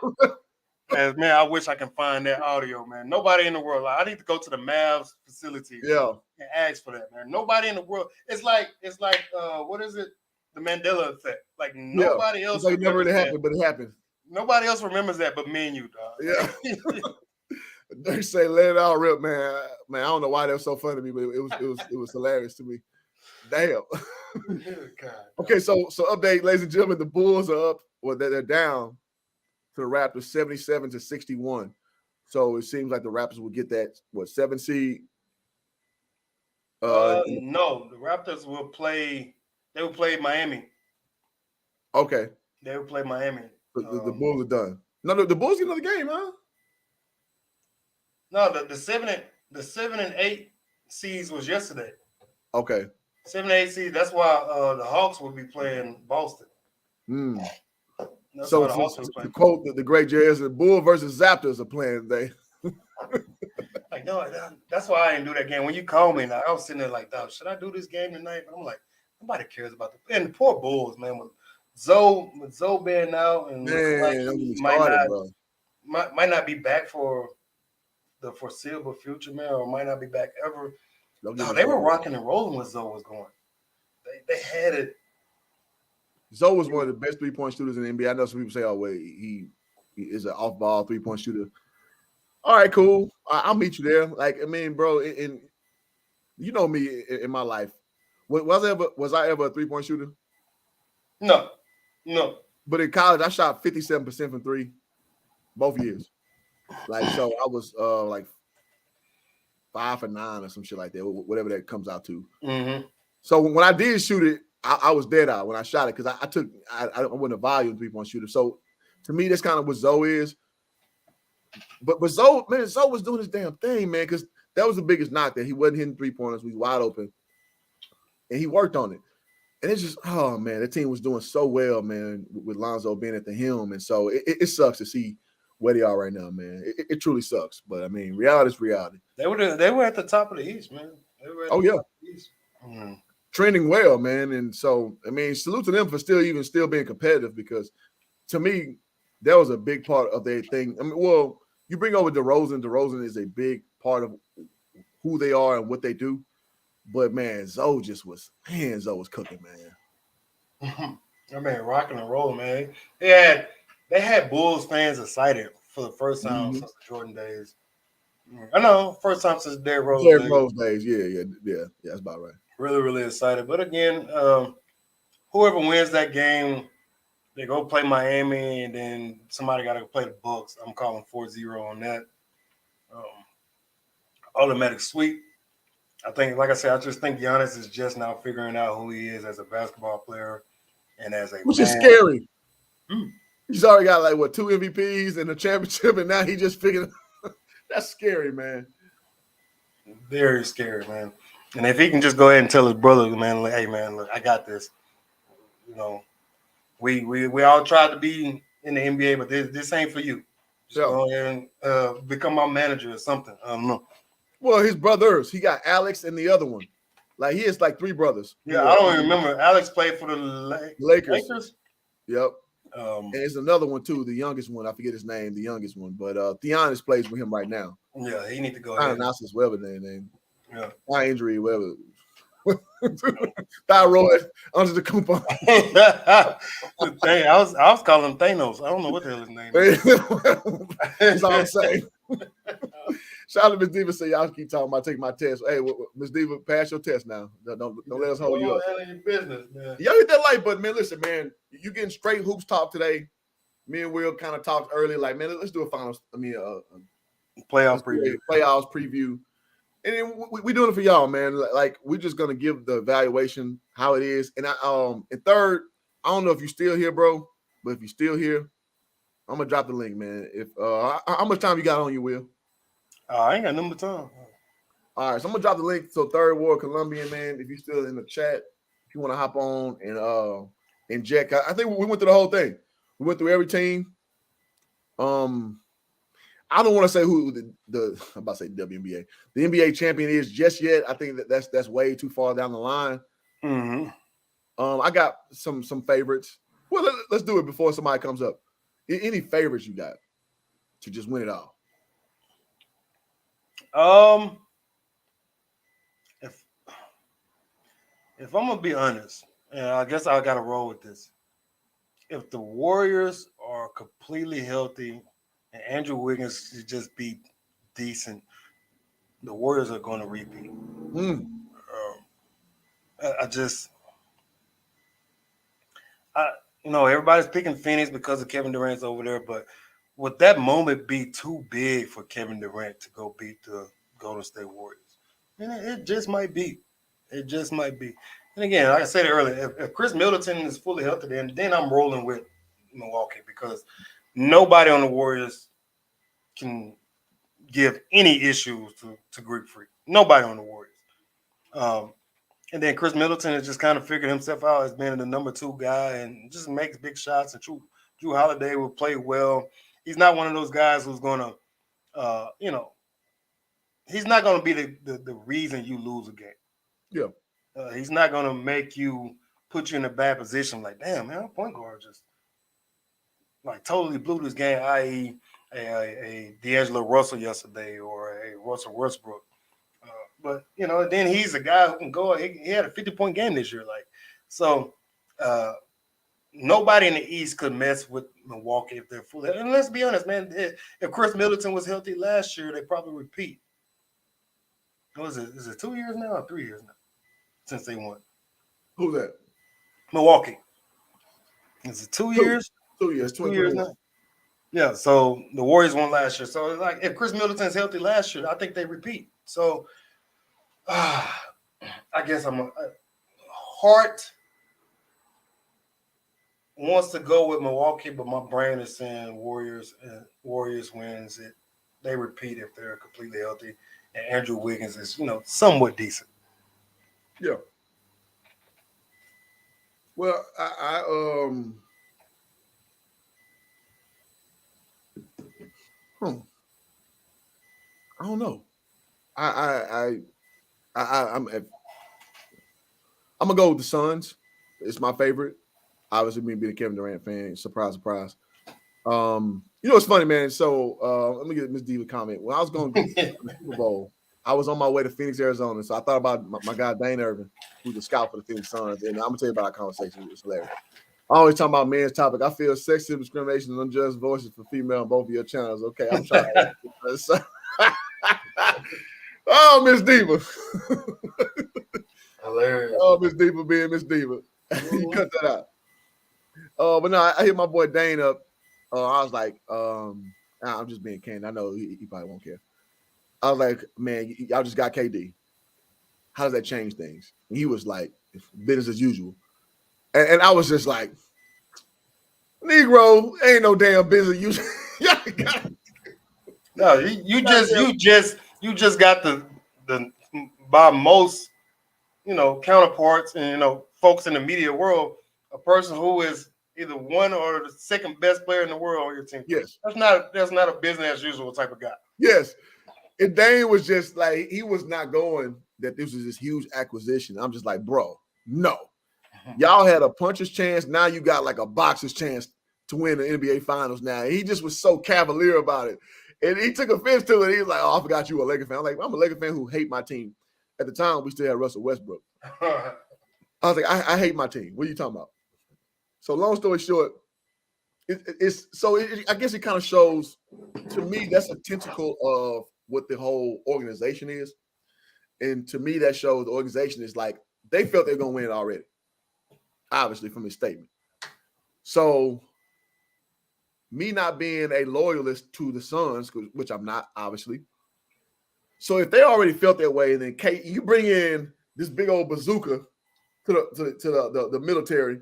As man, I wish I can find that audio, man. Nobody in the world. I need to go to the Mavs facility. And ask for that, man. Nobody in the world. It's like what is it? The Mandela effect. Like nobody else. It's like never really happened, but it happened. Nobody else remembers that but me and you, dog. Yeah. They say let it all rip, man. Man, I don't know why that was so funny to me, but it was hilarious to me. Damn. Okay, so update, ladies and gentlemen, the Bulls are up, or they're down to the Raptors 77-61. So it seems like the Raptors will get that 7 seed. No, the Raptors will play. They will play Miami. Okay. They will play Miami. The Bulls are done. No, the Bulls get another game, huh? No, the 7 and 8 seeds was yesterday. Okay. 7 and 8 seeds. That's why the Hawks will be playing Boston. So to quote the great Jazz, the Bull versus Zaptors are playing today. Like, no, that's why I didn't do that game. When you called me, I was sitting there like, should I do this game tonight? I'm like, nobody cares about and the poor Bulls, man. With Zoe being out and might not be back for the foreseeable future, man, or might not be back ever. No, they were rocking and rolling when Zoe was going. They had it. Zoe was one of the best 3-point shooters in the NBA. I know some people say, "Oh, wait, he is an off-ball 3-point shooter." All right, cool. I'll meet you there. Like, I mean, bro, and you know me in my life. Was I ever a 3-point shooter? No. But in college, I shot 57% from 3, both years. Like, so I was like 5 for 9 or some shit like that, whatever that comes out to. Mm-hmm. So when I did shoot it, I was dead out when I shot it because I wasn't a volume 3-point shooter. So to me, that's kind of what Zoe is. But Zoe was doing his damn thing, man, because that was the biggest knock, that he wasn't hitting 3-pointers. We was wide open, and he worked on it. And it's just, oh man, the team was doing so well, man, with Lonzo being at the helm, and so it sucks to see where they are right now, man. It truly sucks, but I mean, reality is reality. They were at the top of the East, man. Top of the East. Trending well, man, and so I mean, salute to them for still being competitive, because to me, that was a big part of their thing. I mean, well, you bring over DeRozan. DeRozan is a big part of who they are and what they do. But man, Zoe was cooking, man. That man rocking and rolling, man. They had Bulls fans excited for the first time since the Jordan days. I know, first time since Derrick Rose days. Yeah, that's about right. Really, really excited. But again, whoever wins that game, they go play Miami, and then somebody got to play the Bucks. I'm calling 4-0 on that. Automatic sweep. I think, like I said, I just think Giannis is just now figuring out who he is as a basketball player and as a Which is scary. He's already got 2 MVPs and a championship, and now he just figured. That's scary, man. Very scary, man. And if he can just go ahead and tell his brother, man, like, hey, man, look, I got this. You know, we all tried to be in the NBA, but this ain't for you. Just go ahead and become my manager or something. I don't know. Well, his brothers. He got Alex and the other one. Like, he has 3 brothers. Yeah, I don't even remember. Alex played for the Lakers. Lakers? Yep. And it's another one too, the youngest one. I forget his name, the youngest one, but Theonis plays with him right now. Yeah, he need to go I ahead. announce this whatever their name. Yeah. Eye injury, whatever. Thyroid under the coupon. Dang, I was calling him Thanos. I don't know what the hell his name is. It's all the same. Shout out to Miss Diva. Say y'all keep talking about taking my test. Hey, Miss Diva, pass your test now. Don't let us hold you up. Your business, man. Y'all hit that like button, man. Listen, man, you getting straight hoops talk today. Me and Will kind of talked earlier, like, man, let's do a finals. I mean, playoff preview. Playoffs preview. And then we doing it for y'all, man. Like, we're just gonna give the evaluation how it is. And and third, I don't know if you're still here, bro, but if you're still here, I'm gonna drop the link, man. If how much time you got on you, Will? I ain't got number time. All right, so I'm gonna drop the link to Third Ward Colombian, man. If you're still in the chat, if you want to hop on and inject, I think we went through the whole thing. We went through every team. I don't want to say who I'm about to say WNBA, the NBA champion is just yet. I think that's way too far down the line. Mm-hmm. I got some favorites. Well, let's do it before somebody comes up. Any favorites you got to just win it all? If I'm gonna be honest, and I guess I gotta roll with this. If the Warriors are completely healthy and Andrew Wiggins should just be decent, the Warriors are going to repeat. Everybody's picking Phoenix because of Kevin Durant's over there, but would that moment be too big for Kevin Durant to go beat the Golden State Warriors? And it just might be. It just might be. And again, like I said earlier, if Chris Middleton is fully healthy, then I'm rolling with Milwaukee because nobody on the Warriors can give any issues to Greek Freak. Nobody on the Warriors. And then Chris Middleton has just kind of figured himself out as being the number 2 guy and just makes big shots. And Jrue Holiday will play well. He's not one of those guys who's going to, he's not going to be the reason you lose a game. Yeah. He's not going to put you in a bad position like, damn, man, point guard just like totally blew this game, i.e. a D'Angelo Russell yesterday or a Russell Westbrook. But, then he's a guy who can go. He had a 50-point game this year. So nobody in the East could mess with Milwaukee if they're fully. And let's be honest, man, if Chris Middleton was healthy last year, they probably repeat. What is it? Is it 2 years now or 3 years now since they won? Who's that? Milwaukee. Is it 2 years? 2 years. 2 years now. Yeah, so the Warriors won last year. So, if Chris Middleton's healthy last year, I think they repeat. So, I guess heart wants to go with Milwaukee, but my brain is saying Warriors wins it. They repeat if they're completely healthy. And Andrew Wiggins is, somewhat decent. Yeah. Well, I don't know. I'm gonna go with the Suns. It's my favorite. Obviously, me being a Kevin Durant fan, surprise, surprise. It's funny, man. So let me get Miss Diva comment. When I was going to the Super Bowl, I was on my way to Phoenix, Arizona. So I thought about my guy Dane Irvin, who's the scout for the Phoenix Suns, and I'm gonna tell you about our conversation. It's hilarious. I always talk about men's topic. I feel sexism, discrimination, and unjust voices for female on both of your channels. Okay, I'm trying. Oh, Miss Diva. Hilarious. Oh, Miss Diva being Miss Diva. You cut that out. But no, I hit my boy Dane up. I was like, I'm just being candid. I know he probably won't care. I was like, man, y'all just got KD. How does that change things? And he was like, business as usual. And I was just like, Negro, ain't no damn business as usual. No, you just got the by most counterparts and folks in the media world, a person who is either one or the second best player in the world on your team. Yes, that's not a business as usual type of guy. Yes, and Dane was just like, he was not going that this was this huge acquisition. I'm just like, bro, no, y'all had a puncher's chance. Now you got like a boxer's chance to win the NBA Finals now. He just was so cavalier about it. And he took offense to it. He was like, oh, I forgot you were a Lakers fan. I'm like, I'm a Lakers fan who hate my team. At the time, we still had Russell Westbrook. I was like, I hate my team. What are you talking about? So long story short, I guess it kind of shows, to me, that's a tentacle of what the whole organization is. And to me, that shows the organization is like, they felt they were going to win it already, obviously, from his statement. So me not being a loyalist to the Suns, which I'm not, obviously. So if they already felt that way, then you bring in this big old bazooka to the military.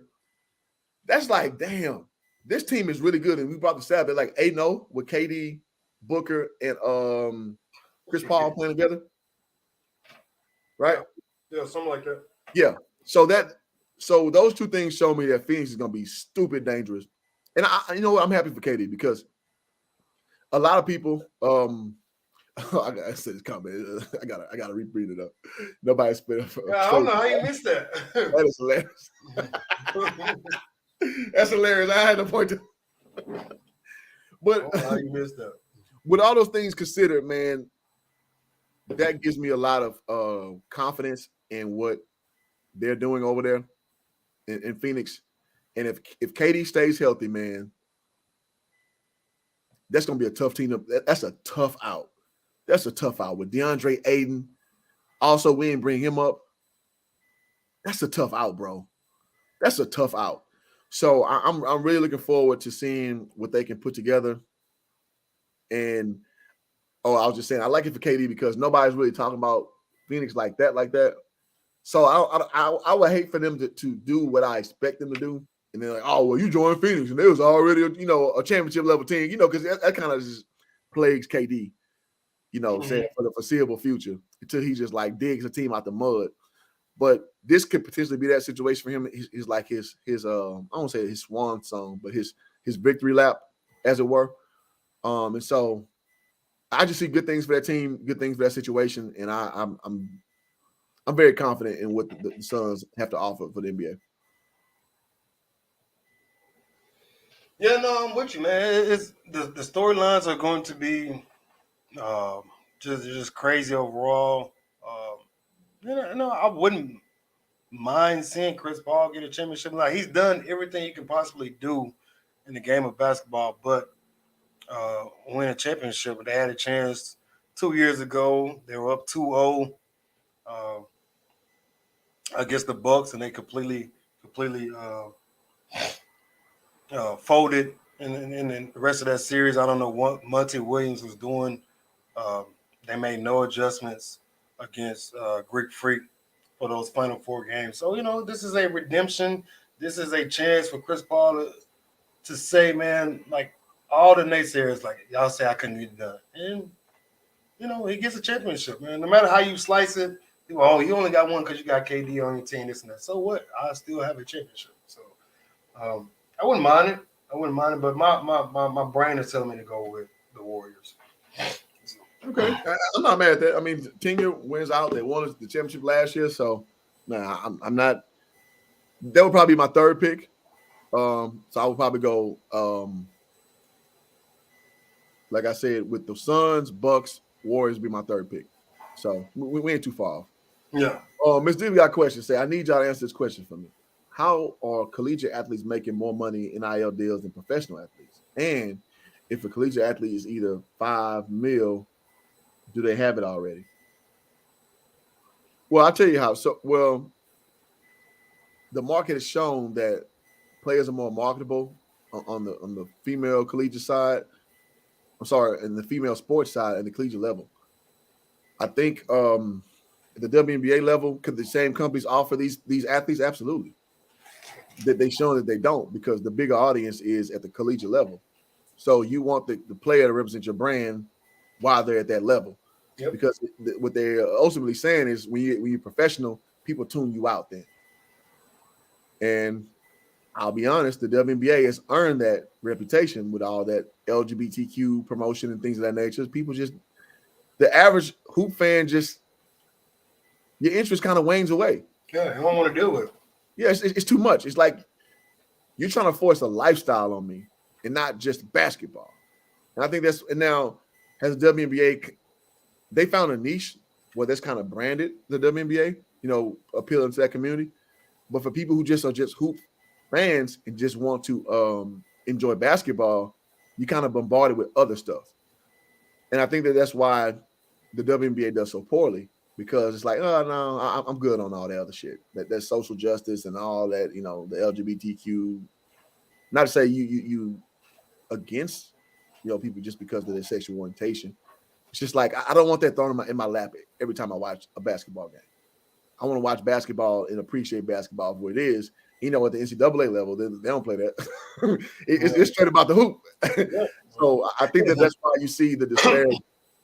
That's like, damn, this team is really good. And we brought the stat at like 8-0 with KD, Booker, and Chris Paul playing together. Right? Yeah, something like that. Yeah. So those two things show me that Phoenix is going to be stupid dangerous. And you know what? I'm happy for KD because a lot of people, I said this comment. I gotta read it up. Nobody spit up. I don't know how you missed that. That is hilarious. That's hilarious. I had to point to. But how you missed that? With all those things considered, man, that gives me a lot of confidence in what they're doing over there in Phoenix. And if KD stays healthy, man, that's gonna be a tough team. That's a tough out. That's a tough out with DeAndre Ayton. Also, we didn't bring him up. That's a tough out, bro. That's a tough out. So I'm really looking forward to seeing what they can put together. And I was just saying, I like it for KD because nobody's really talking about Phoenix like that. So I would hate for them to do what I expect them to do. And they're like, oh, well, you joined Phoenix and it was already, a championship level team, because that kind of just plagues KD. Saying for the foreseeable future until he just like digs a team out the mud. But this could potentially be that situation for him. He's like his I won't say his swan song, but his victory lap, as it were. And so I just see good things for that team, good things for that situation, and I'm very confident in what the Suns have to offer for the NBA. Yeah, no, I'm with you, man. It's the storylines are going to be just crazy overall. I wouldn't mind seeing Chris Paul get a championship. Like, he's done everything you can possibly do in the game of basketball, but win a championship. They had a chance 2 years ago. They were up 2-0 against the Bucks, and they completely folded. And the rest of that series, I don't know what Monty Williams was doing. They made no adjustments against Greek Freak for those Final Four games. So, this is a redemption. This is a chance for Chris Paul to say, man, like all the naysayers, like, y'all say I couldn't get it done. And, he gets a championship, man. No matter how you slice it, you only got one because you got KD on your team, this and that. So what? I still have a championship. So I wouldn't mind it. But my brain is telling me to go with the Warriors. Okay, I'm not mad at that. I mean, Tinga wins out. They won the championship last year, so I'm not. That would probably be my third pick. So I would probably go, like I said, with the Suns, Bucks, Warriors be my third pick. So we ain't too far off. Yeah. Ms. D, we got a question. Say, I need y'all to answer this question for me. How are collegiate athletes making more money in NIL deals than professional athletes? And if a collegiate athlete is either $5 million, do they have it already? Well, I'll tell you how. So, the market has shown that players are more marketable on the female collegiate side. I'm sorry, in the female sports side and the collegiate level. I think at the WNBA level, could the same companies offer these athletes? Absolutely. That they've shown that they don't, because the bigger audience is at the collegiate level. So you want the player to represent your brand while they're at that level. Yep. Because what they're ultimately saying is when you're professional, people tune you out then. And I'll be honest, the WNBA has earned that reputation with all that LGBTQ promotion and things of that nature. People the average hoop fan your interest kind of wanes away. Yeah, you don't want to deal with it. Yeah, it's too much. It's like you're trying to force a lifestyle on me. and not just basketball. And I think and now has the WNBA, they found a niche where that's kind of branded the WNBA, appealing to that community. But for people who just are just hoop fans and just want to enjoy basketball, you kind of bombarded with other stuff. And I think that's why the WNBA does so poorly, because it's like, oh no, I'm good on all that other shit. That's social justice and all that, the LGBTQ. Not to say you against people just because of their sexual orientation. It's just like I don't want that thrown in my lap every time I watch a basketball game. I want to watch basketball and appreciate basketball for what it is. At the NCAA level, they don't play that. It's straight about the hoop. So I think that's why you see the disparity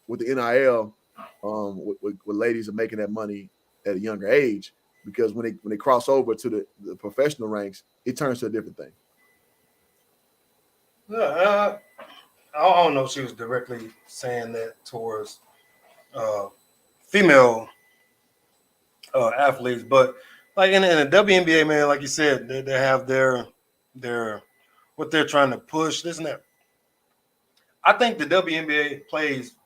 with the NIL, with ladies are making that money at a younger age, because when they cross over to the professional ranks, it turns to a different thing. Yeah, I don't know if she was directly saying that towards female athletes, but like in the WNBA, man, like you said, they have their what they're trying to push, this and that. I think the WNBA plays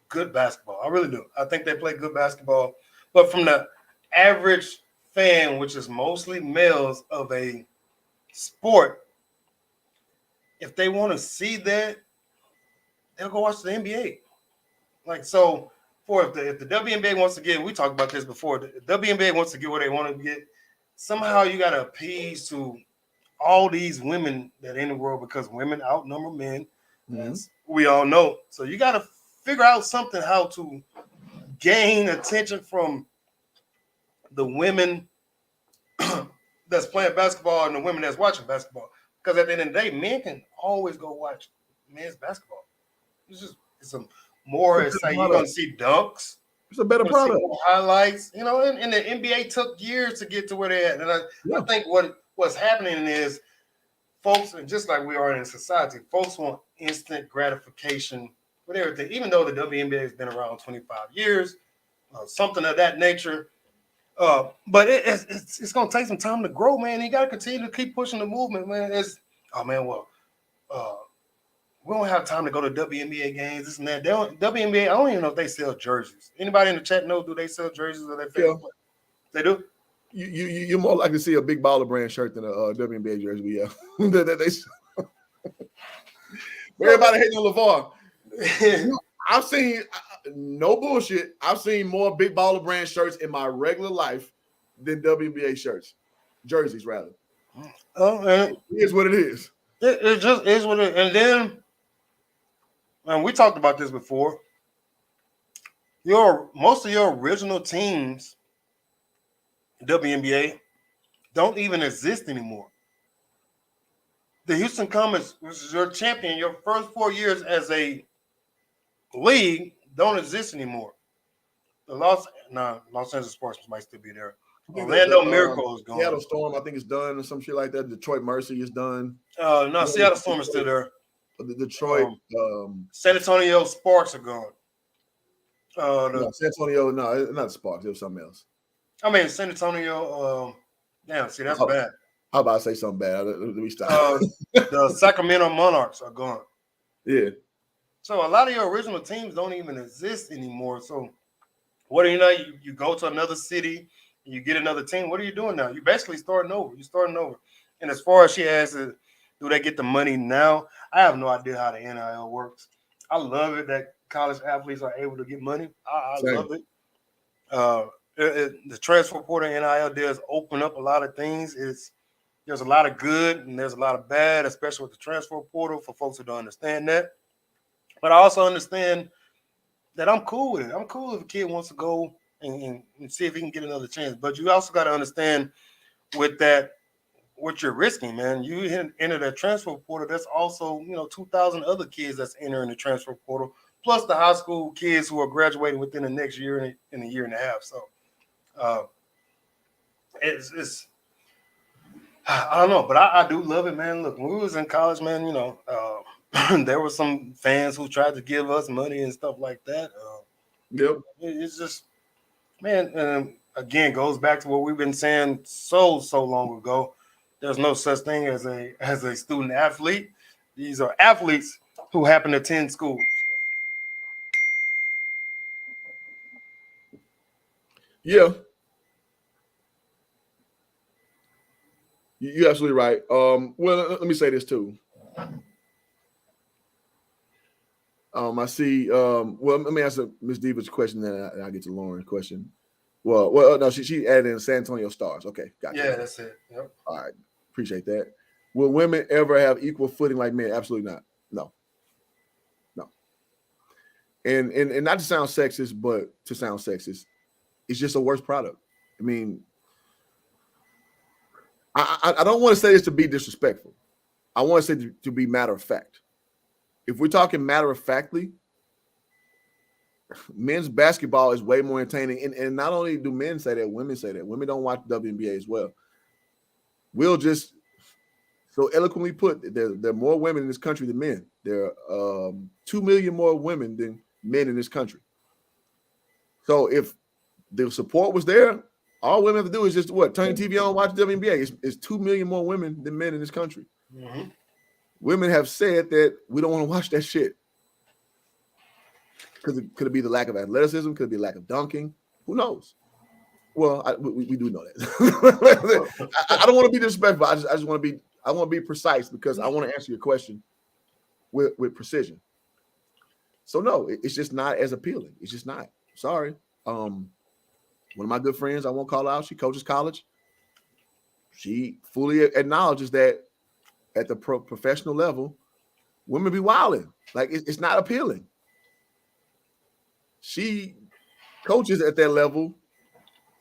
good basketball. I really do. I think they play good basketball, but from the average fan, which is mostly males of a sport, if they want to see that, they'll go watch the NBA. Like, so if the WNBA wants to get, we talked about this before, the WNBA wants to get what they want to get, somehow you got to appease to all these women that are in the world, because women outnumber men, as we all know. So you got to figure out something how to gain attention from the women that's playing basketball and the women that's watching basketball. Because at the end of the day, men can always go watch men's basketball. It's a more, it's like you're going to see dunks. It's a better product. Highlights, and the NBA took years to get to where they're at. And I think what's happening is folks, and just like we are in society, folks want instant gratification with everything, even though the WNBA has been around 25 years, something of that nature. But it's going to take some time to grow, man. You got to continue to keep pushing the movement, man. We don't have time to go to WNBA games, this and that. WNBA, I don't even know if they sell jerseys. Anybody in the chat know, do they sell jerseys or they They do? You're more likely to see a Big Baller brand shirt than a WNBA jersey. Yeah. Everybody hating on LeVar. I've seen, no bullshit, I've seen more Big Baller brand shirts in my regular life than WNBA shirts. Jerseys, rather. It is what it is. It just is what it is. And then, and we talked about this before, most of your original teams, WNBA, don't even exist anymore. The Houston Comets, which is your champion, your first 4 years as a league, don't exist anymore. The Los Angeles Spartans might still be there. Orlando Miracle is gone. Seattle Storm, I think, is done or some shit like that. Detroit Mercy is done. No, Seattle Storm is still there. The Detroit, San Antonio Sparks are gone. San Antonio, no, not Sparks. It was something else. I mean, San Antonio. See, that's bad. How about I say something bad? Let me stop. The Sacramento Monarchs are gone. Yeah. So a lot of your original teams don't even exist anymore. So what do you know? You go to another city, you get another team. What are you doing now? You're basically starting over. You're starting over. And as far as she asks, do they get the money now? I have no idea how the NIL works. I love it that college athletes are able to get money. I love it. The transfer portal NIL does open up a lot of things. There's a lot of good and there's a lot of bad, especially with the transfer portal for folks who don't understand that. But I also understand that I'm cool with it. I'm cool if a kid wants to go and see if he can get another chance. But you also got to understand with that, what you're risking, man. You enter that transfer portal, that's also, 2,000 other kids that's entering the transfer portal, plus the high school kids who are graduating within the next year and a year and a half. So it's I don't know, but I do love it, man. Look, when we was in college, man, there were some fans who tried to give us money and stuff like that. Yep. It's just, man, again, goes back to what we've been saying so long ago. There's no such thing as a student athlete. These are athletes who happen to attend school. Yeah. You're absolutely right. Well, let me say this too. I see. Well, let me answer Ms. Diva's question, then I'll get to Lauren's question. Well, no, she added in San Antonio Stars. Okay, gotcha. Yeah, that's it. Yep. All right, appreciate that. Will women ever have equal footing like men? Absolutely not. No. And not to sound sexist, but to sound sexist, it's just a worse product. I mean, I don't want to say this to be disrespectful. I want to say to be matter of fact. If we're talking matter of factly, men's basketball is way more entertaining. And not only do men say that, women say that. Women don't watch WNBA as well. We'll just so eloquently put, there are more women in this country than men. There are 2 million more women than men in this country. So if the support was there, all women have to do is just turn your TV on, watch WNBA. It's 2 million more women than men in this country. Mm-hmm. Women have said that we don't want to watch that shit. Could it be the lack of athleticism? Could it be lack of dunking? Who knows? Well, we do know that. I don't want to be disrespectful. I just want to be precise because I want to answer your question with precision. So no, it's just not as appealing. It's just not. Sorry. One of my good friends, I won't call out, she coaches college. She fully acknowledges that at the professional level, women be wilding. Like it's not appealing. She coaches at that level,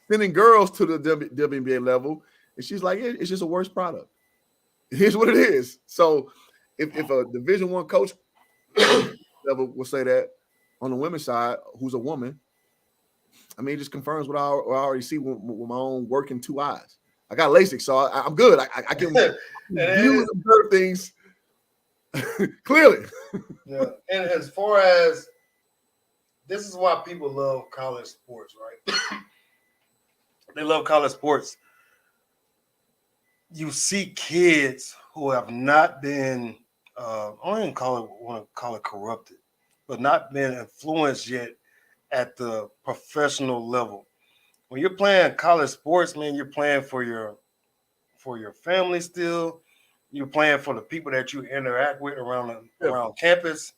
sending girls to the WNBA level, and she's like, it's just a worse product. Here's what it is. So if a Division I coach level will say that on the women's side, who's a woman, I mean, it just confirms what I already see with my own working 2 eyes. I got LASIK, so I'm good. I can view and observe things clearly. Yeah, and as far as this is why people love college sports, right? They love college sports. You see kids who have not been, I don't even want to call it corrupted, but not been influenced yet at the professional level. When you're playing college sports, man, you're playing for your family still. You're playing for the people that you interact with around campus.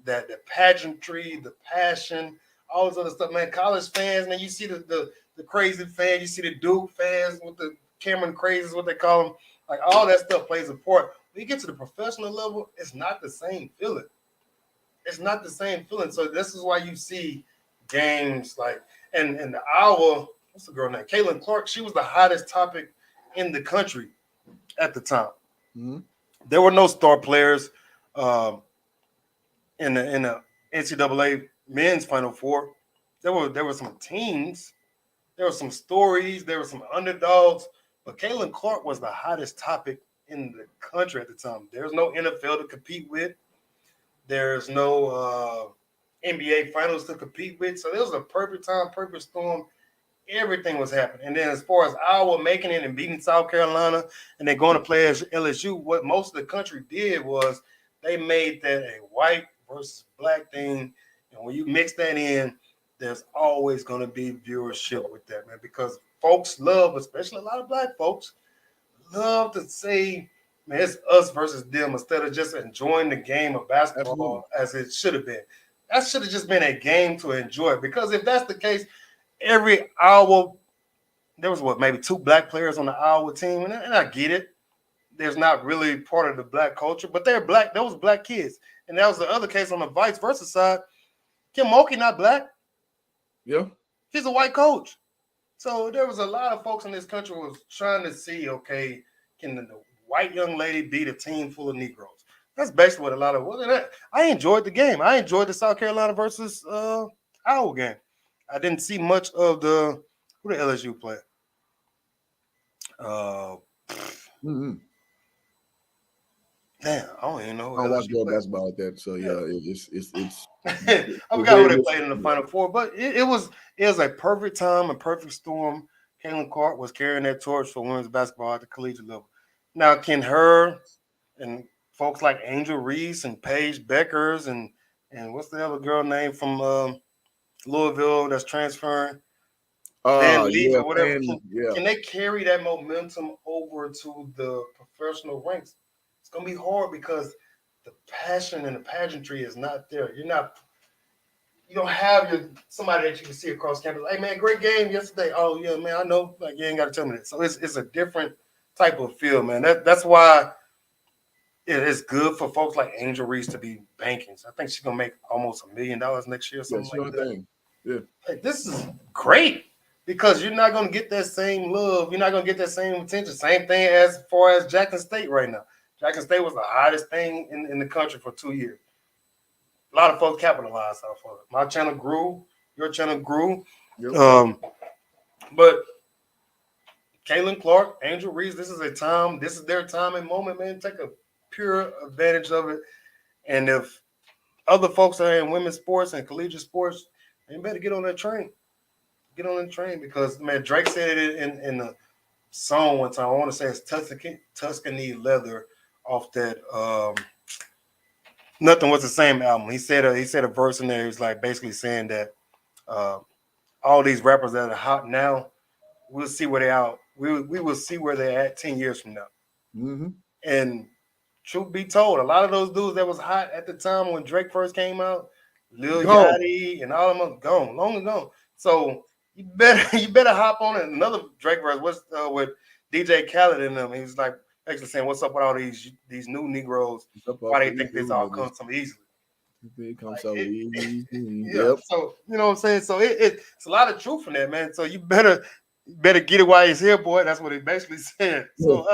That the pageantry, the passion, all this other stuff, man. College fans, man, you see the crazy fans, you see the Duke fans with the Cameron crazies, what they call them. Like all that stuff plays a part. When you get to the professional level, it's not the same feeling. It's not the same feeling. So this is why you see games like and the Iowa, what's the girl name? Caitlin Clark. She was the hottest topic in the country at the time. Mm-hmm. There were no star players in the NCAA men's Final Four. There were some teams, there were some stories, there were some underdogs, but Caitlin Clark was the hottest topic in the country at the time. There's no NFL to compete with. There's no NBA finals to compete with. So this was a perfect time, perfect storm. Everything was happening. And then as far as Iowa making it and beating South Carolina and then going to play as LSU, what most of the country did was they made that a white versus black thing. And when you mix that in, there's always going to be viewership with that, man, because folks love, especially a lot of black folks, love to say, man, it's us versus them instead of just enjoying the game of basketball as it should have been. That should have just been a game to enjoy, because if that's the case, every Iowa, there was maybe 2 black players on the Iowa team, and I get it. There's not really part of the black culture, but they're black. Those black kids, and that was the other case on the vice versa side. Kim Mulkey not black. Yeah, he's a white coach. So there was a lot of folks in this country who was trying to see, okay, can the white young lady beat a team full of Negroes? That's basically what a lot of. I enjoyed the game. I enjoyed the South Carolina versus Iowa game. I didn't see much of who the LSU play. Damn, I don't even know. I don't watch girl basketball like that, so yeah, it's. I forgot who they played in the Final Four, but it was a perfect time, a perfect storm. Caitlin Clark was carrying that torch for women's basketball at the collegiate level. Now, can her and folks like Angel Reese and Paige Beckers and what's the other girl name from Louisville that's transferring? Van Leaf or whatever. Can they carry that momentum over to the professional ranks? It's gonna be hard because the passion and the pageantry is not there. You don't have somebody that you can see across campus. Hey man, great game yesterday. Oh yeah, man, I know. Like you ain't got to tell me that. So it's a different type of feel, man. That's why it is good for folks like Angel Reese to be banking. So I think she's gonna make almost $1 million next year. Something like that. Yeah, like, this is great because you're not gonna get that same love. You're not gonna get that same attention. Same thing as far as Jackson State right now. Jackson State was the hottest thing in the country for 2 years. A lot of folks capitalized off of it. My channel grew. Your channel grew. Yep. But Caitlin Clark, Angel Reese, this is their time and moment, man. Take a pure advantage of it. And if other folks are in women's sports and collegiate sports, they better get on that train. Get on that train because, man, Drake said it in the song one time. I want to say it's Tuscany Leather off that Nothing Was the Same album. He said a verse in there. He's like basically saying that all these rappers that are hot now, we'll see where they're out. We will see where they're at 10 years from now. Mm-hmm. And truth be told, a lot of those dudes that was hot at the time when Drake first came out, Lil Yachty and all of them are gone, long and gone. So you better hop on it. Another Drake verse was with DJ Khaled in them. He was like actually saying, "What's up with all these new Negroes? Why they think this all comes so easily?" It comes so easy. Yeah. Yep. So you know what I'm saying. So it's a lot of truth in that, man. So you better get it while he's here, boy. That's what he basically said. So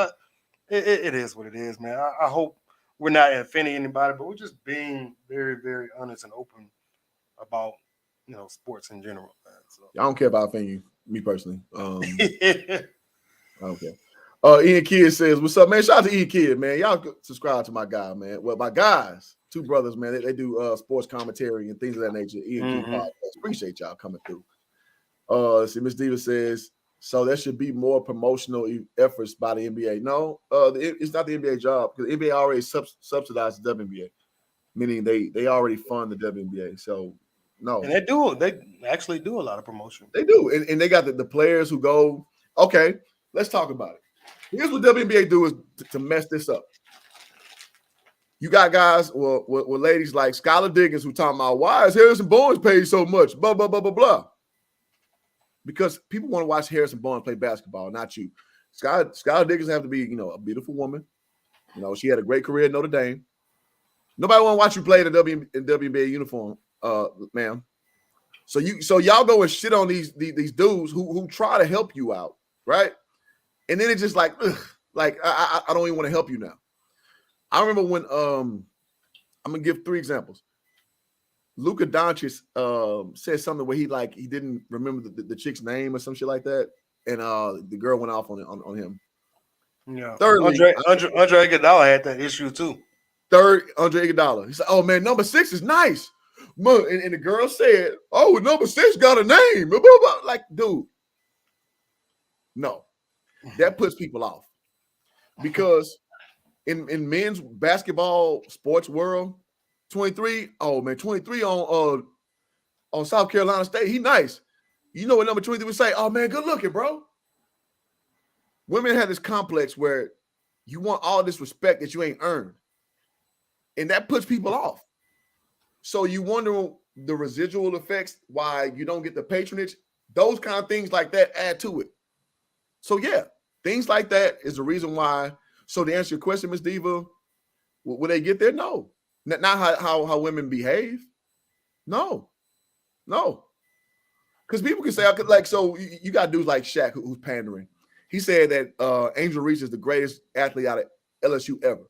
it is what it is, man. I hope we're not offending anybody, but we're just being very, very honest and open about sports in general, man. So I don't care about offending you, me personally. I don't care. Ian Kidd says, "What's up, man?" Shout out to Ian Kidd, man. Y'all subscribe to my guy, man. Well, my guys, two brothers, man. They do sports commentary and things of that nature. Ian Kidd podcast. Appreciate y'all coming through. Let's see, Miss Diva says, "So there should be more promotional efforts by the NBA." No, it's not the NBA job because the NBA already subsidizes the WNBA, meaning they already fund the WNBA. So no, and they actually do a lot of promotion. They do, and they got the players who go. Okay, let's talk about it. Here's what WNBA do is to mess this up. You got guys, well, ladies like Skylar Diggins who talking about why is Harrison Barnes paid so much? Blah blah blah blah blah. Because people want to watch Harrison Barnes play basketball, not you. Skylar Diggins have to be, a beautiful woman. She had a great career at Notre Dame. Nobody want to watch you play in a WNBA uniform, ma'am. So y'all go and shit on these dudes who try to help you out, right? And then it's just like, ugh, like I don't even want to help you now. I remember when I'm gonna give 3 examples. Luka Doncic said something where he didn't remember the chick's name or some shit like that, and the girl went off on him. Yeah. Thirdly, Andre Iguodala had that issue too. Andre Iguodala. He said, "Oh man, number 6 is nice." And the girl said, "Oh, number 6 got a name." Like, dude, no, that puts people off because in men's basketball sports world. 23, oh man, 23 on South Carolina State. He nice. You know what number 23 would say? Oh man, good looking, bro. Women have this complex where you want all this respect that you ain't earned. And that puts people off. So you wonder the residual effects, why you don't get the patronage. Those kind of things like that add to it. So yeah, things like that is the reason why. So to answer your question, Ms. Diva, will they get there? No. Not how women behave. No. Because people can say, so you got dudes like Shaq who's pandering. He said that Angel Reese is the greatest athlete out of LSU ever.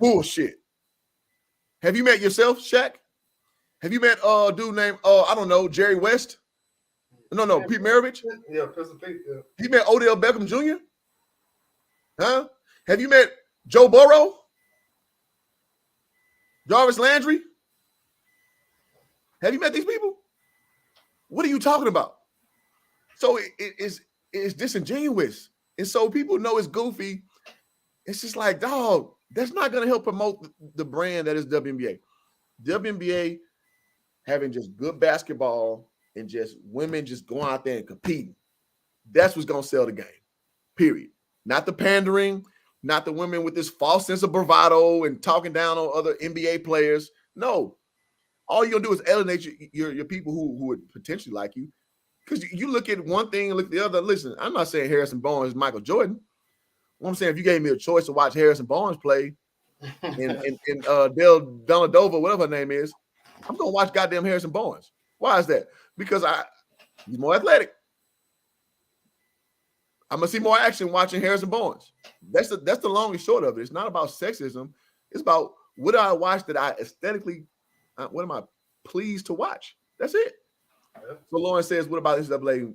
Bullshit. Have you met yourself, Shaq? Have you met a dude named, I don't know, Jerry West? No, Pete Maravich? Yeah, Pistol Pete, yeah. He met Odell Beckham Jr.? Huh? Have you met Joe Burrow? Jarvis Landry? Have you met these people? What are you talking about? So it's disingenuous. And so people know it's goofy. It's just like, dog, That's not going to help promote the brand that is WNBA. WNBA having just good basketball and just women just going out there and competing. That's what's going to sell the game, period. Not the pandering, not the women with this false sense of bravado and talking down on other NBA players. No. All you're going to do is alienate your people who would potentially like you. Because you look at one thing and look at the other. Listen, I'm not saying Harrison Barnes is Michael Jordan. What I'm saying, if you gave me a choice to watch Harrison Barnes play and Dale Donadova, whatever her name is, I'm going to watch goddamn Harrison Barnes. Why is that? Because he's more athletic. I'm going to see more action watching Harrison Barnes. That's the long and short of it. It's not about sexism. It's about what do I watch that I aesthetically, what am I pleased to watch? That's it. So Lauren says, what about NCAA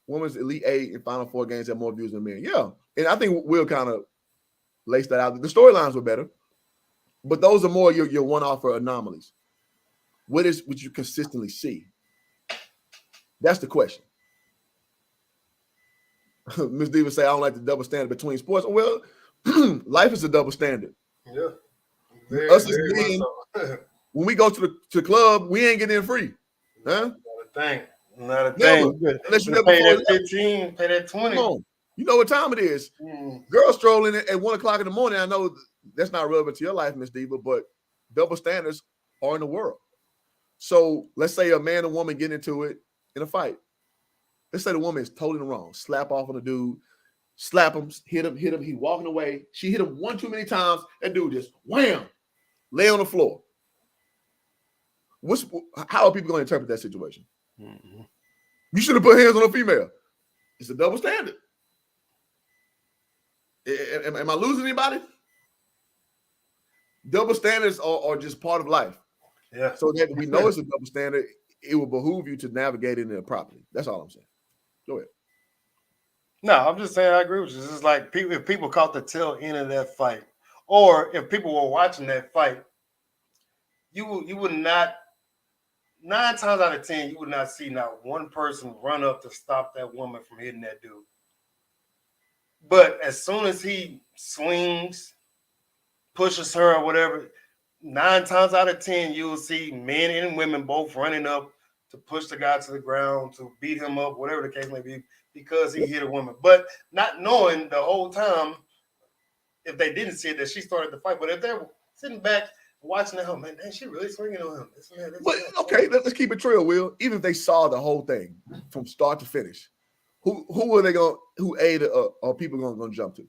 Women's Elite Eight and Final Four games have more views than men? Yeah. And I think we'll kind of lace that out. The storylines were better, but those are more your one-off or anomalies. What you consistently see? That's the question. Ms. Diva say, I don't like the double standard between sports. Well, life is a double standard. Yeah. Us as men, when we go to the club, we ain't getting in free. Huh? Not a thing. Unless you pay that 15, pay that 20. Come on. You know what time it is. Girls strolling at 1 o'clock in the morning. I know that's not relevant to your life, Miss Diva, but double standards are in the world. So let's say a man and woman get into it in a fight. Let's say the woman is totally wrong. Slap off on the dude, slap him, hit him. He walking away. She hit him one too many times. That dude just wham, lay on the floor. How are people going to interpret that situation? Mm-hmm. You should have put hands on a female. It's a double standard. Am I losing anybody? Double standards are just part of life. Yeah. So that we know it's a double standard, it will behoove you to navigate in it properly. That's all I'm saying. Go ahead. No, I'm just saying I agree with you. It's like if people caught the tail end of that fight, or if people were watching that fight, you would not. 9 times out of 10, you would not see not one person run up to stop that woman from hitting that dude. But as soon as he swings, pushes her or whatever, 9 times out of 10, you will see men and women both running up to push the guy to the ground, to beat him up, whatever the case may be, because he hit a woman. But not knowing the whole time, if they didn't see it, that she started the fight. But if they're sitting back, watching that, man, she really swinging on him. But okay, let's keep it real, Will. Even if they saw the whole thing from start to finish, who are they going? Who are people going to jump to?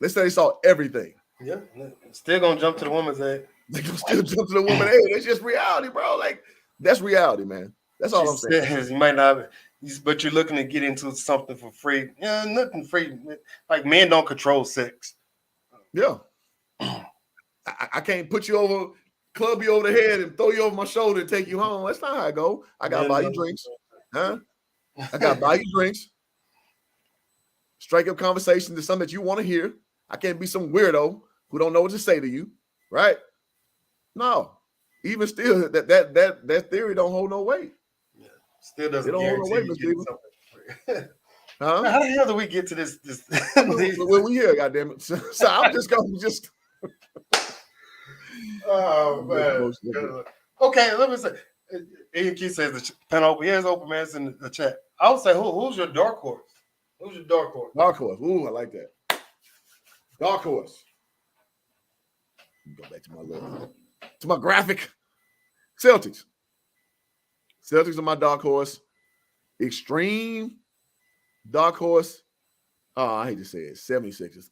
Let's say they saw everything. Yeah, still going to jump to the woman's head. They gonna still jump to the woman's head. It's just reality, bro. Like that's reality, man. That's all I'm saying. You might not, but you're looking to get into something for free. Yeah, nothing free. Like men don't control sex. Yeah. I can't put you over, club you over the head and throw you over my shoulder and take you home. That's not how I go. I got to buy you drinks. Huh? I got to buy you drinks. Strike up conversation to something that you want to hear. I can't be some weirdo who don't know what to say to you. Right? No. Even still, that theory don't hold no weight. Yeah. Still doesn't hold no weight, Mr. Stephen. Huh? How the hell do we get to this? Well, we here, goddammit. So I'm just going to just... Oh man. Okay, let me say. AQ says the pen open. Yeah, it's open, man. It's in the chat. I would say, who's your dark horse? Who's your dark horse? Dark horse. Ooh, I like that. Dark horse. Go back to my graphic. Celtics. Celtics are my dark horse. Extreme dark horse. Oh, I hate to say it. 76ers.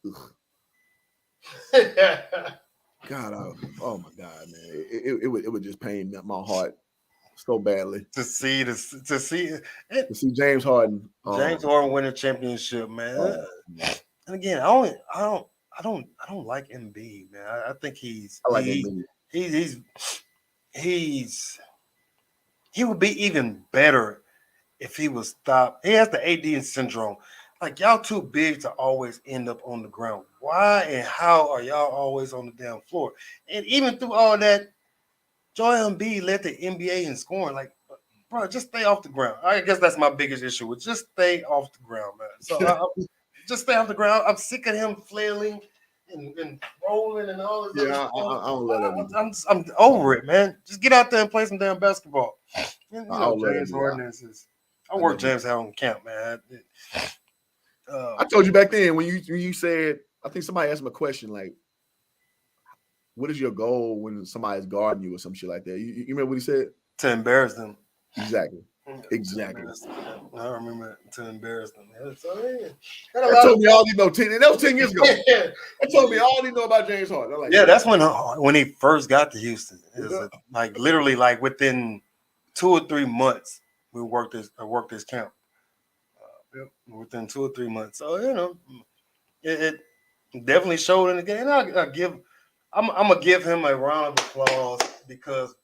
God, oh my God, man! It would just pain my heart so badly to see James Harden. James Harden win a championship, man. And again, I don't like Embiid, man. I think Embiid. He would be even better if he was stopped. He has the AD syndrome. Like, y'all too big to always end up on the ground. Why and how are y'all always on the damn floor? And even through all that, Joel Embiid led the NBA in scoring. Like, bro, just stay off the ground. I guess that's my biggest issue with just stay off the ground, man. So just stay off the ground. I'm sick of him flailing and rolling and all this. Yeah, I don't love that either. I'm over it, man. Just get out there and play some damn basketball. You I know, don't love James that Harden is. I work James Harden camp, man. I told you back then when you said, I think somebody asked him a question like, what is your goal when somebody's guarding you or some shit like that? You remember what he said? To embarrass them. Exactly. Exactly. I remember to embarrass them. So, that told me all you know. That was 10 years ago. That told me all you know about James Harden. Like, yeah, that's when he first got to Houston. It was like literally like within 2 or 3 months we worked this camp. Within 2 or 3 months. So it definitely showed in the game. And I'm gonna give him a round of applause because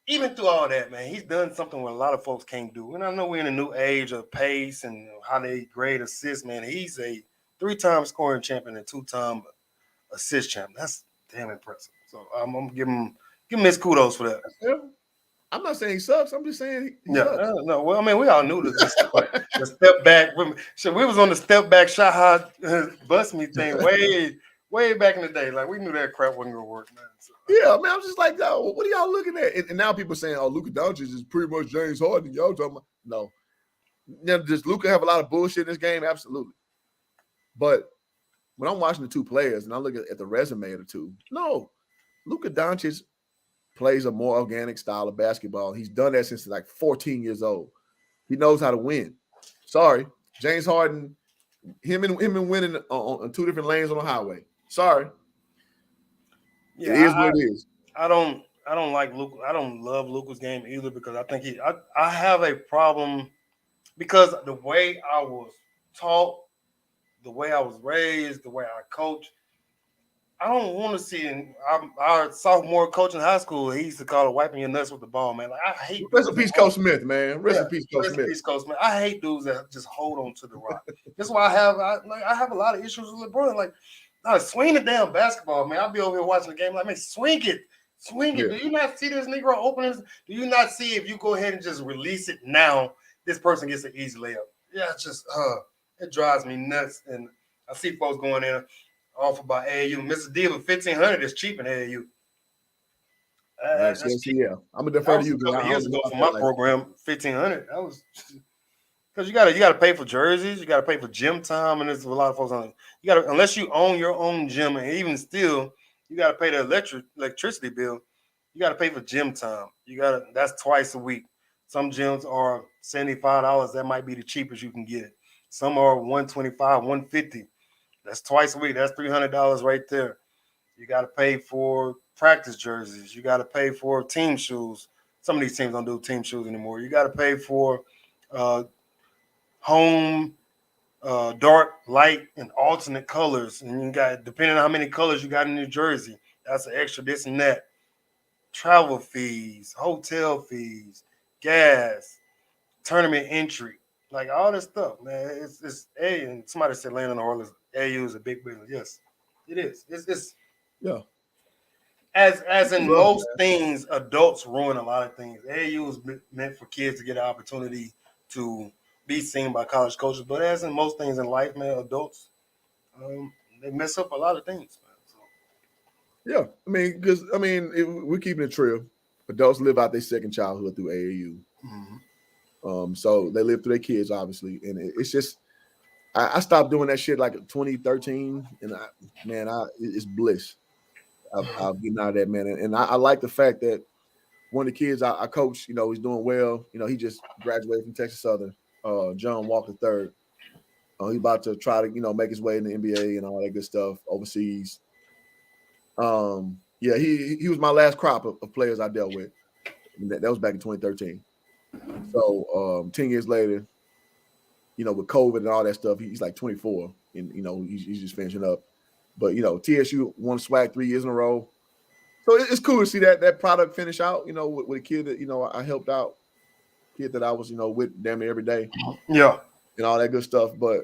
even through all that, man, he's done something what a lot of folks can't do. And I know we're in a new age of pace and how they grade assists, man. He's a 3-time scoring champion and 2-time assist champion. That's damn impressive. So I'm gonna give him his kudos for that. Yeah. I'm not saying he sucks. I'm just saying he sucks. No. Well, I mean, we all knew the step back. So we was on the step back shot hard bust me thing way back in the day. Like we knew that crap wasn't gonna work, man. So. Yeah, man. I'm just like, yo, what are y'all looking at? And now people saying, oh, Luka Doncic is pretty much James Harden. Y'all talking about no. Does Luka have a lot of bullshit in this game? Absolutely. But when I'm watching the two players and I look at the resume of the two, no, Luka Doncic plays a more organic style of basketball. He's done that since like 14 years old. He knows how to win. Sorry, James Harden, him and winning on 2 different lanes on the highway. Sorry. Yeah, it is what it is. I don't like Luka. I don't love Luka's game either because I think I have a problem because the way I was taught, the way I was raised, the way I coach. I don't want to see our sophomore coach in high school. He used to call it wiping your nuts with the ball, man. Like I hate. Rest in peace, Coach Smith, man. Rest in peace, Coach Smith. I hate dudes that just hold on to the rock. That's why I have a lot of issues with LeBron. Like, no, swing the damn basketball, man. I'll be over here watching the game. Like, man, swing it. Yeah. Do you not see this Negro openings? Do you not see if you go ahead and just release it now, this person gets an easy layup? Yeah, it's just it drives me nuts. And I see folks going in. Offered by AAU. Mr. Diva, 1,500 is cheap in AAU. Yeah, I'm gonna defer to you. A couple years ago for my program, 1,500. That was because you gotta pay for jerseys, you gotta pay for gym time, and there's a lot of folks on. You gotta unless you own your own gym, and even still, you gotta pay the electricity bill. You gotta pay for gym time. That's twice a week. Some gyms are $75. That might be the cheapest you can get. Some are $125, $150. That's twice a week. That's $300 right there. You got to pay for practice jerseys. You got to pay for team shoes. Some of these teams don't do team shoes anymore. You got to pay for home, dark, light, and alternate colors. And you got, depending on how many colors you got in your jersey, that's an extra this and that. Travel fees, hotel fees, gas, tournament entry. Like all this stuff, man. It's and somebody said Landon Orleans, AAU is a big business. Yes, it is. It's yeah. As in most things, adults ruin a lot of things. AAU is meant for kids to get an opportunity to be seen by college coaches. But as in most things in life, man, adults they mess up a lot of things, man. So. Yeah, we're keeping it real. Adults live out their second childhood through AAU. Mm-hmm. So they live through their kids, obviously, and it's just I stopped doing that shit like 2013, and it's bliss. I've been out of that, man, and I like the fact that one of the kids I coach, he's doing well. He just graduated from Texas Southern, John Walker III. He's about to try to make his way in the NBA and all that good stuff overseas. Yeah, he was my last crop of players I dealt with. That was back in 2013. So 10 years later, with COVID and all that stuff, he's like 24, and he's just finishing up. But TSU won SWAC 3 years in a row, so it's cool to see that product finish out. With a kid that I helped out, kid that I was with damn near every day, yeah, and all that good stuff. But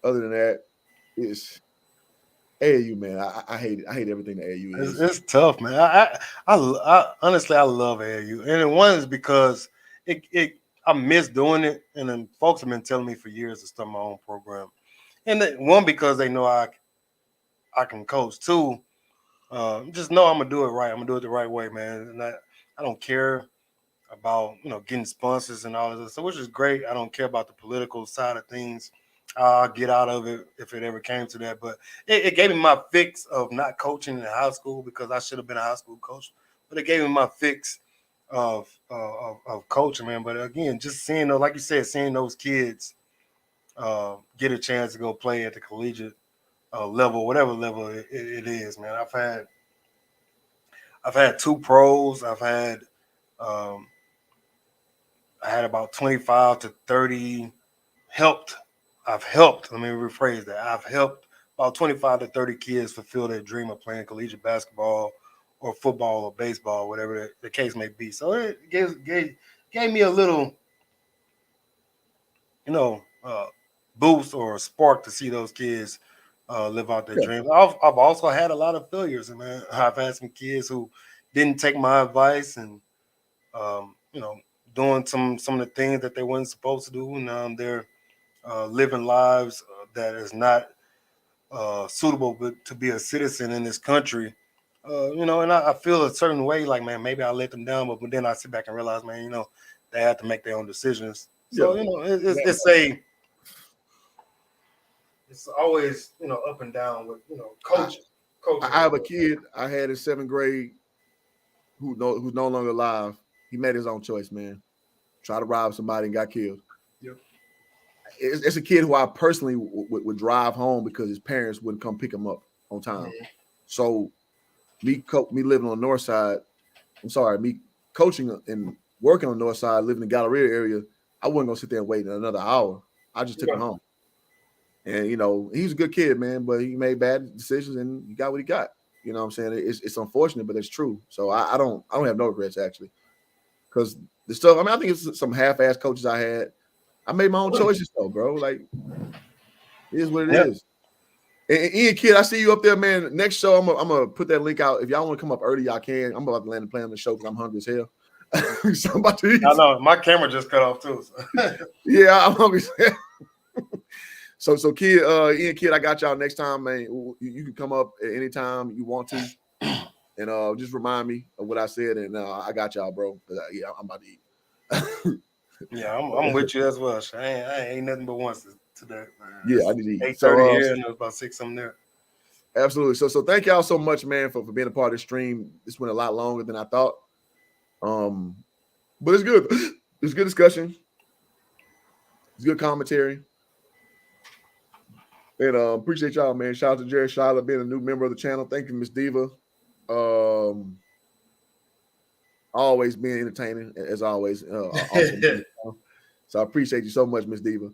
other than that, it's AAU, man. I hate it. I hate everything that AAU is. It's tough, man. I honestly love AAU, and one is because I miss doing it, and then folks have been telling me for years to start my own program, and one because they know I can coach. Two, just know I'm gonna do it right. I'm gonna do it the right way, man. And I don't care about getting sponsors and all of this, so which is great. I don't care about the political side of things. I'll get out of it if it ever came to that. But it gave me my fix of not coaching in high school because I should have been a high school coach. But it gave me my fix of coaching, man. But again, just seeing those, like you said, seeing those kids get a chance to go play at the collegiate level, whatever level it is, man. I've had two pros. Um, I had about 25 to 30 helped. I've helped. Let me rephrase that. I've helped about 25 to 30 kids fulfill their dream of playing collegiate basketball or football or baseball, whatever the case may be. So it gave me a little, boost or a spark to see those kids live out their dreams. I've also had a lot of failures, and man, I've had some kids who didn't take my advice and um, you know doing some of the things that they weren't supposed to do, and they're living lives that is not suitable to be a citizen in this country. And I feel a certain way, like, man, maybe I let them down, but then I sit back and realize, man, they have to make their own decisions. So it's always up and down with coaching. I have a kid I had in 7th grade who's no longer alive. He made his own choice, man. Tried to rob somebody and got killed. Yep. It's a kid who I personally would drive home because his parents wouldn't come pick him up on time. Mm-hmm. So me living on the north side, me coaching and working on the north side, living in the Galleria area, I wasn't gonna sit there and wait another hour. I just took him home. And he's a good kid, man, but he made bad decisions and he got what he got. You know what I'm saying? It's unfortunate, but it's true. So I don't have no regrets actually. Because the stuff, I think it's some half-ass coaches I had. I made my own choices though, bro. Like, it is what it is. And Ian Kidd, I see you up there, man. Next show, I'm gonna put that link out. If y'all want to come up early, y'all can. I'm about to land the plan on the show because I'm hungry as hell. So I'm about to eat. I know my camera just cut off too. So. Yeah, I'm hungry as hell. So Kid, Ian Kidd, I got y'all next time, man. You can come up at any time you want to, and just remind me of what I said, and I got y'all, bro. Yeah, I'm about to eat. Yeah, I'm with you as well. I ain't nothing but once today. Man. Yeah, I did eat. 8:30 here, and there's about 6 something there. Absolutely. So thank y'all so much, man, for being a part of the stream. This went a lot longer than I thought. But it's good. It's good discussion. It's good commentary. And appreciate y'all, man. Shout out to Jerry Shiloh being a new member of the channel. Thank you, Miss Diva. Always being entertaining, as always. Awesome. So I appreciate you so much, Miss Diva.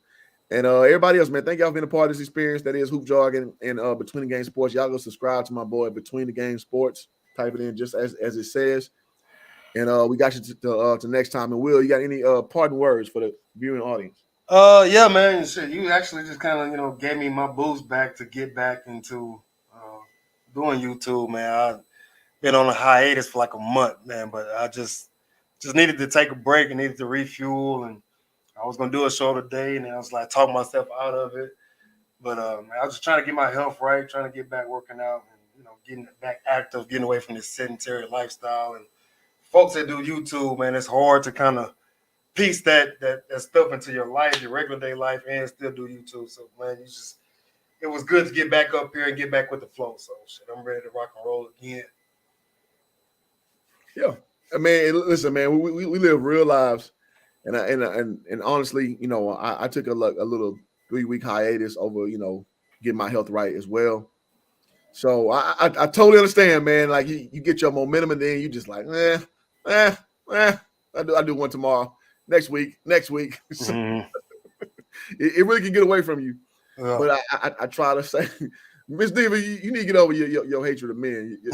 And everybody else, man, thank y'all for being a part of this experience. That is Hoop Jargon and Between the Game Sports. Y'all go subscribe to my boy, Between the Game Sports. Type it in just as it says. And we got you to next time. And Will, you got any parting words for the viewing audience? Yeah, man. Shit, you actually just kind of gave me my boost back to get back into doing YouTube, man. I've been on a hiatus for like a month, man, but I just needed to take a break and needed to refuel, and I was gonna do a show today, and I was like talking myself out of it. But I was just trying to get my health right, trying to get back working out, and getting back active, getting away from this sedentary lifestyle. And folks that do YouTube, man, it's hard to kind of piece that stuff into your life, your regular day life, and still do YouTube. So, man, it was good to get back up here and get back with the flow. So, shit, I'm ready to rock and roll again. Yeah, man. Listen, man, we live real lives, and honestly, I took a little 3-week hiatus over, getting my health right as well. So I totally understand, man. Like you get your momentum, and then you just like, I do one tomorrow. Next week. Mm-hmm. it really can get away from you. Yeah. But I try to say, Miss Diva, you need to get over your hatred of men. You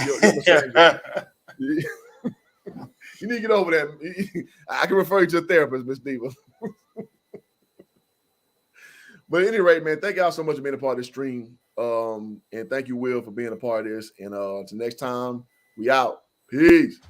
need to get over that. I can refer you to a therapist, Miss Diva. But at any rate, man, thank y'all so much for being a part of this stream. And thank you, Will, for being a part of this. And until next time, we out. Peace.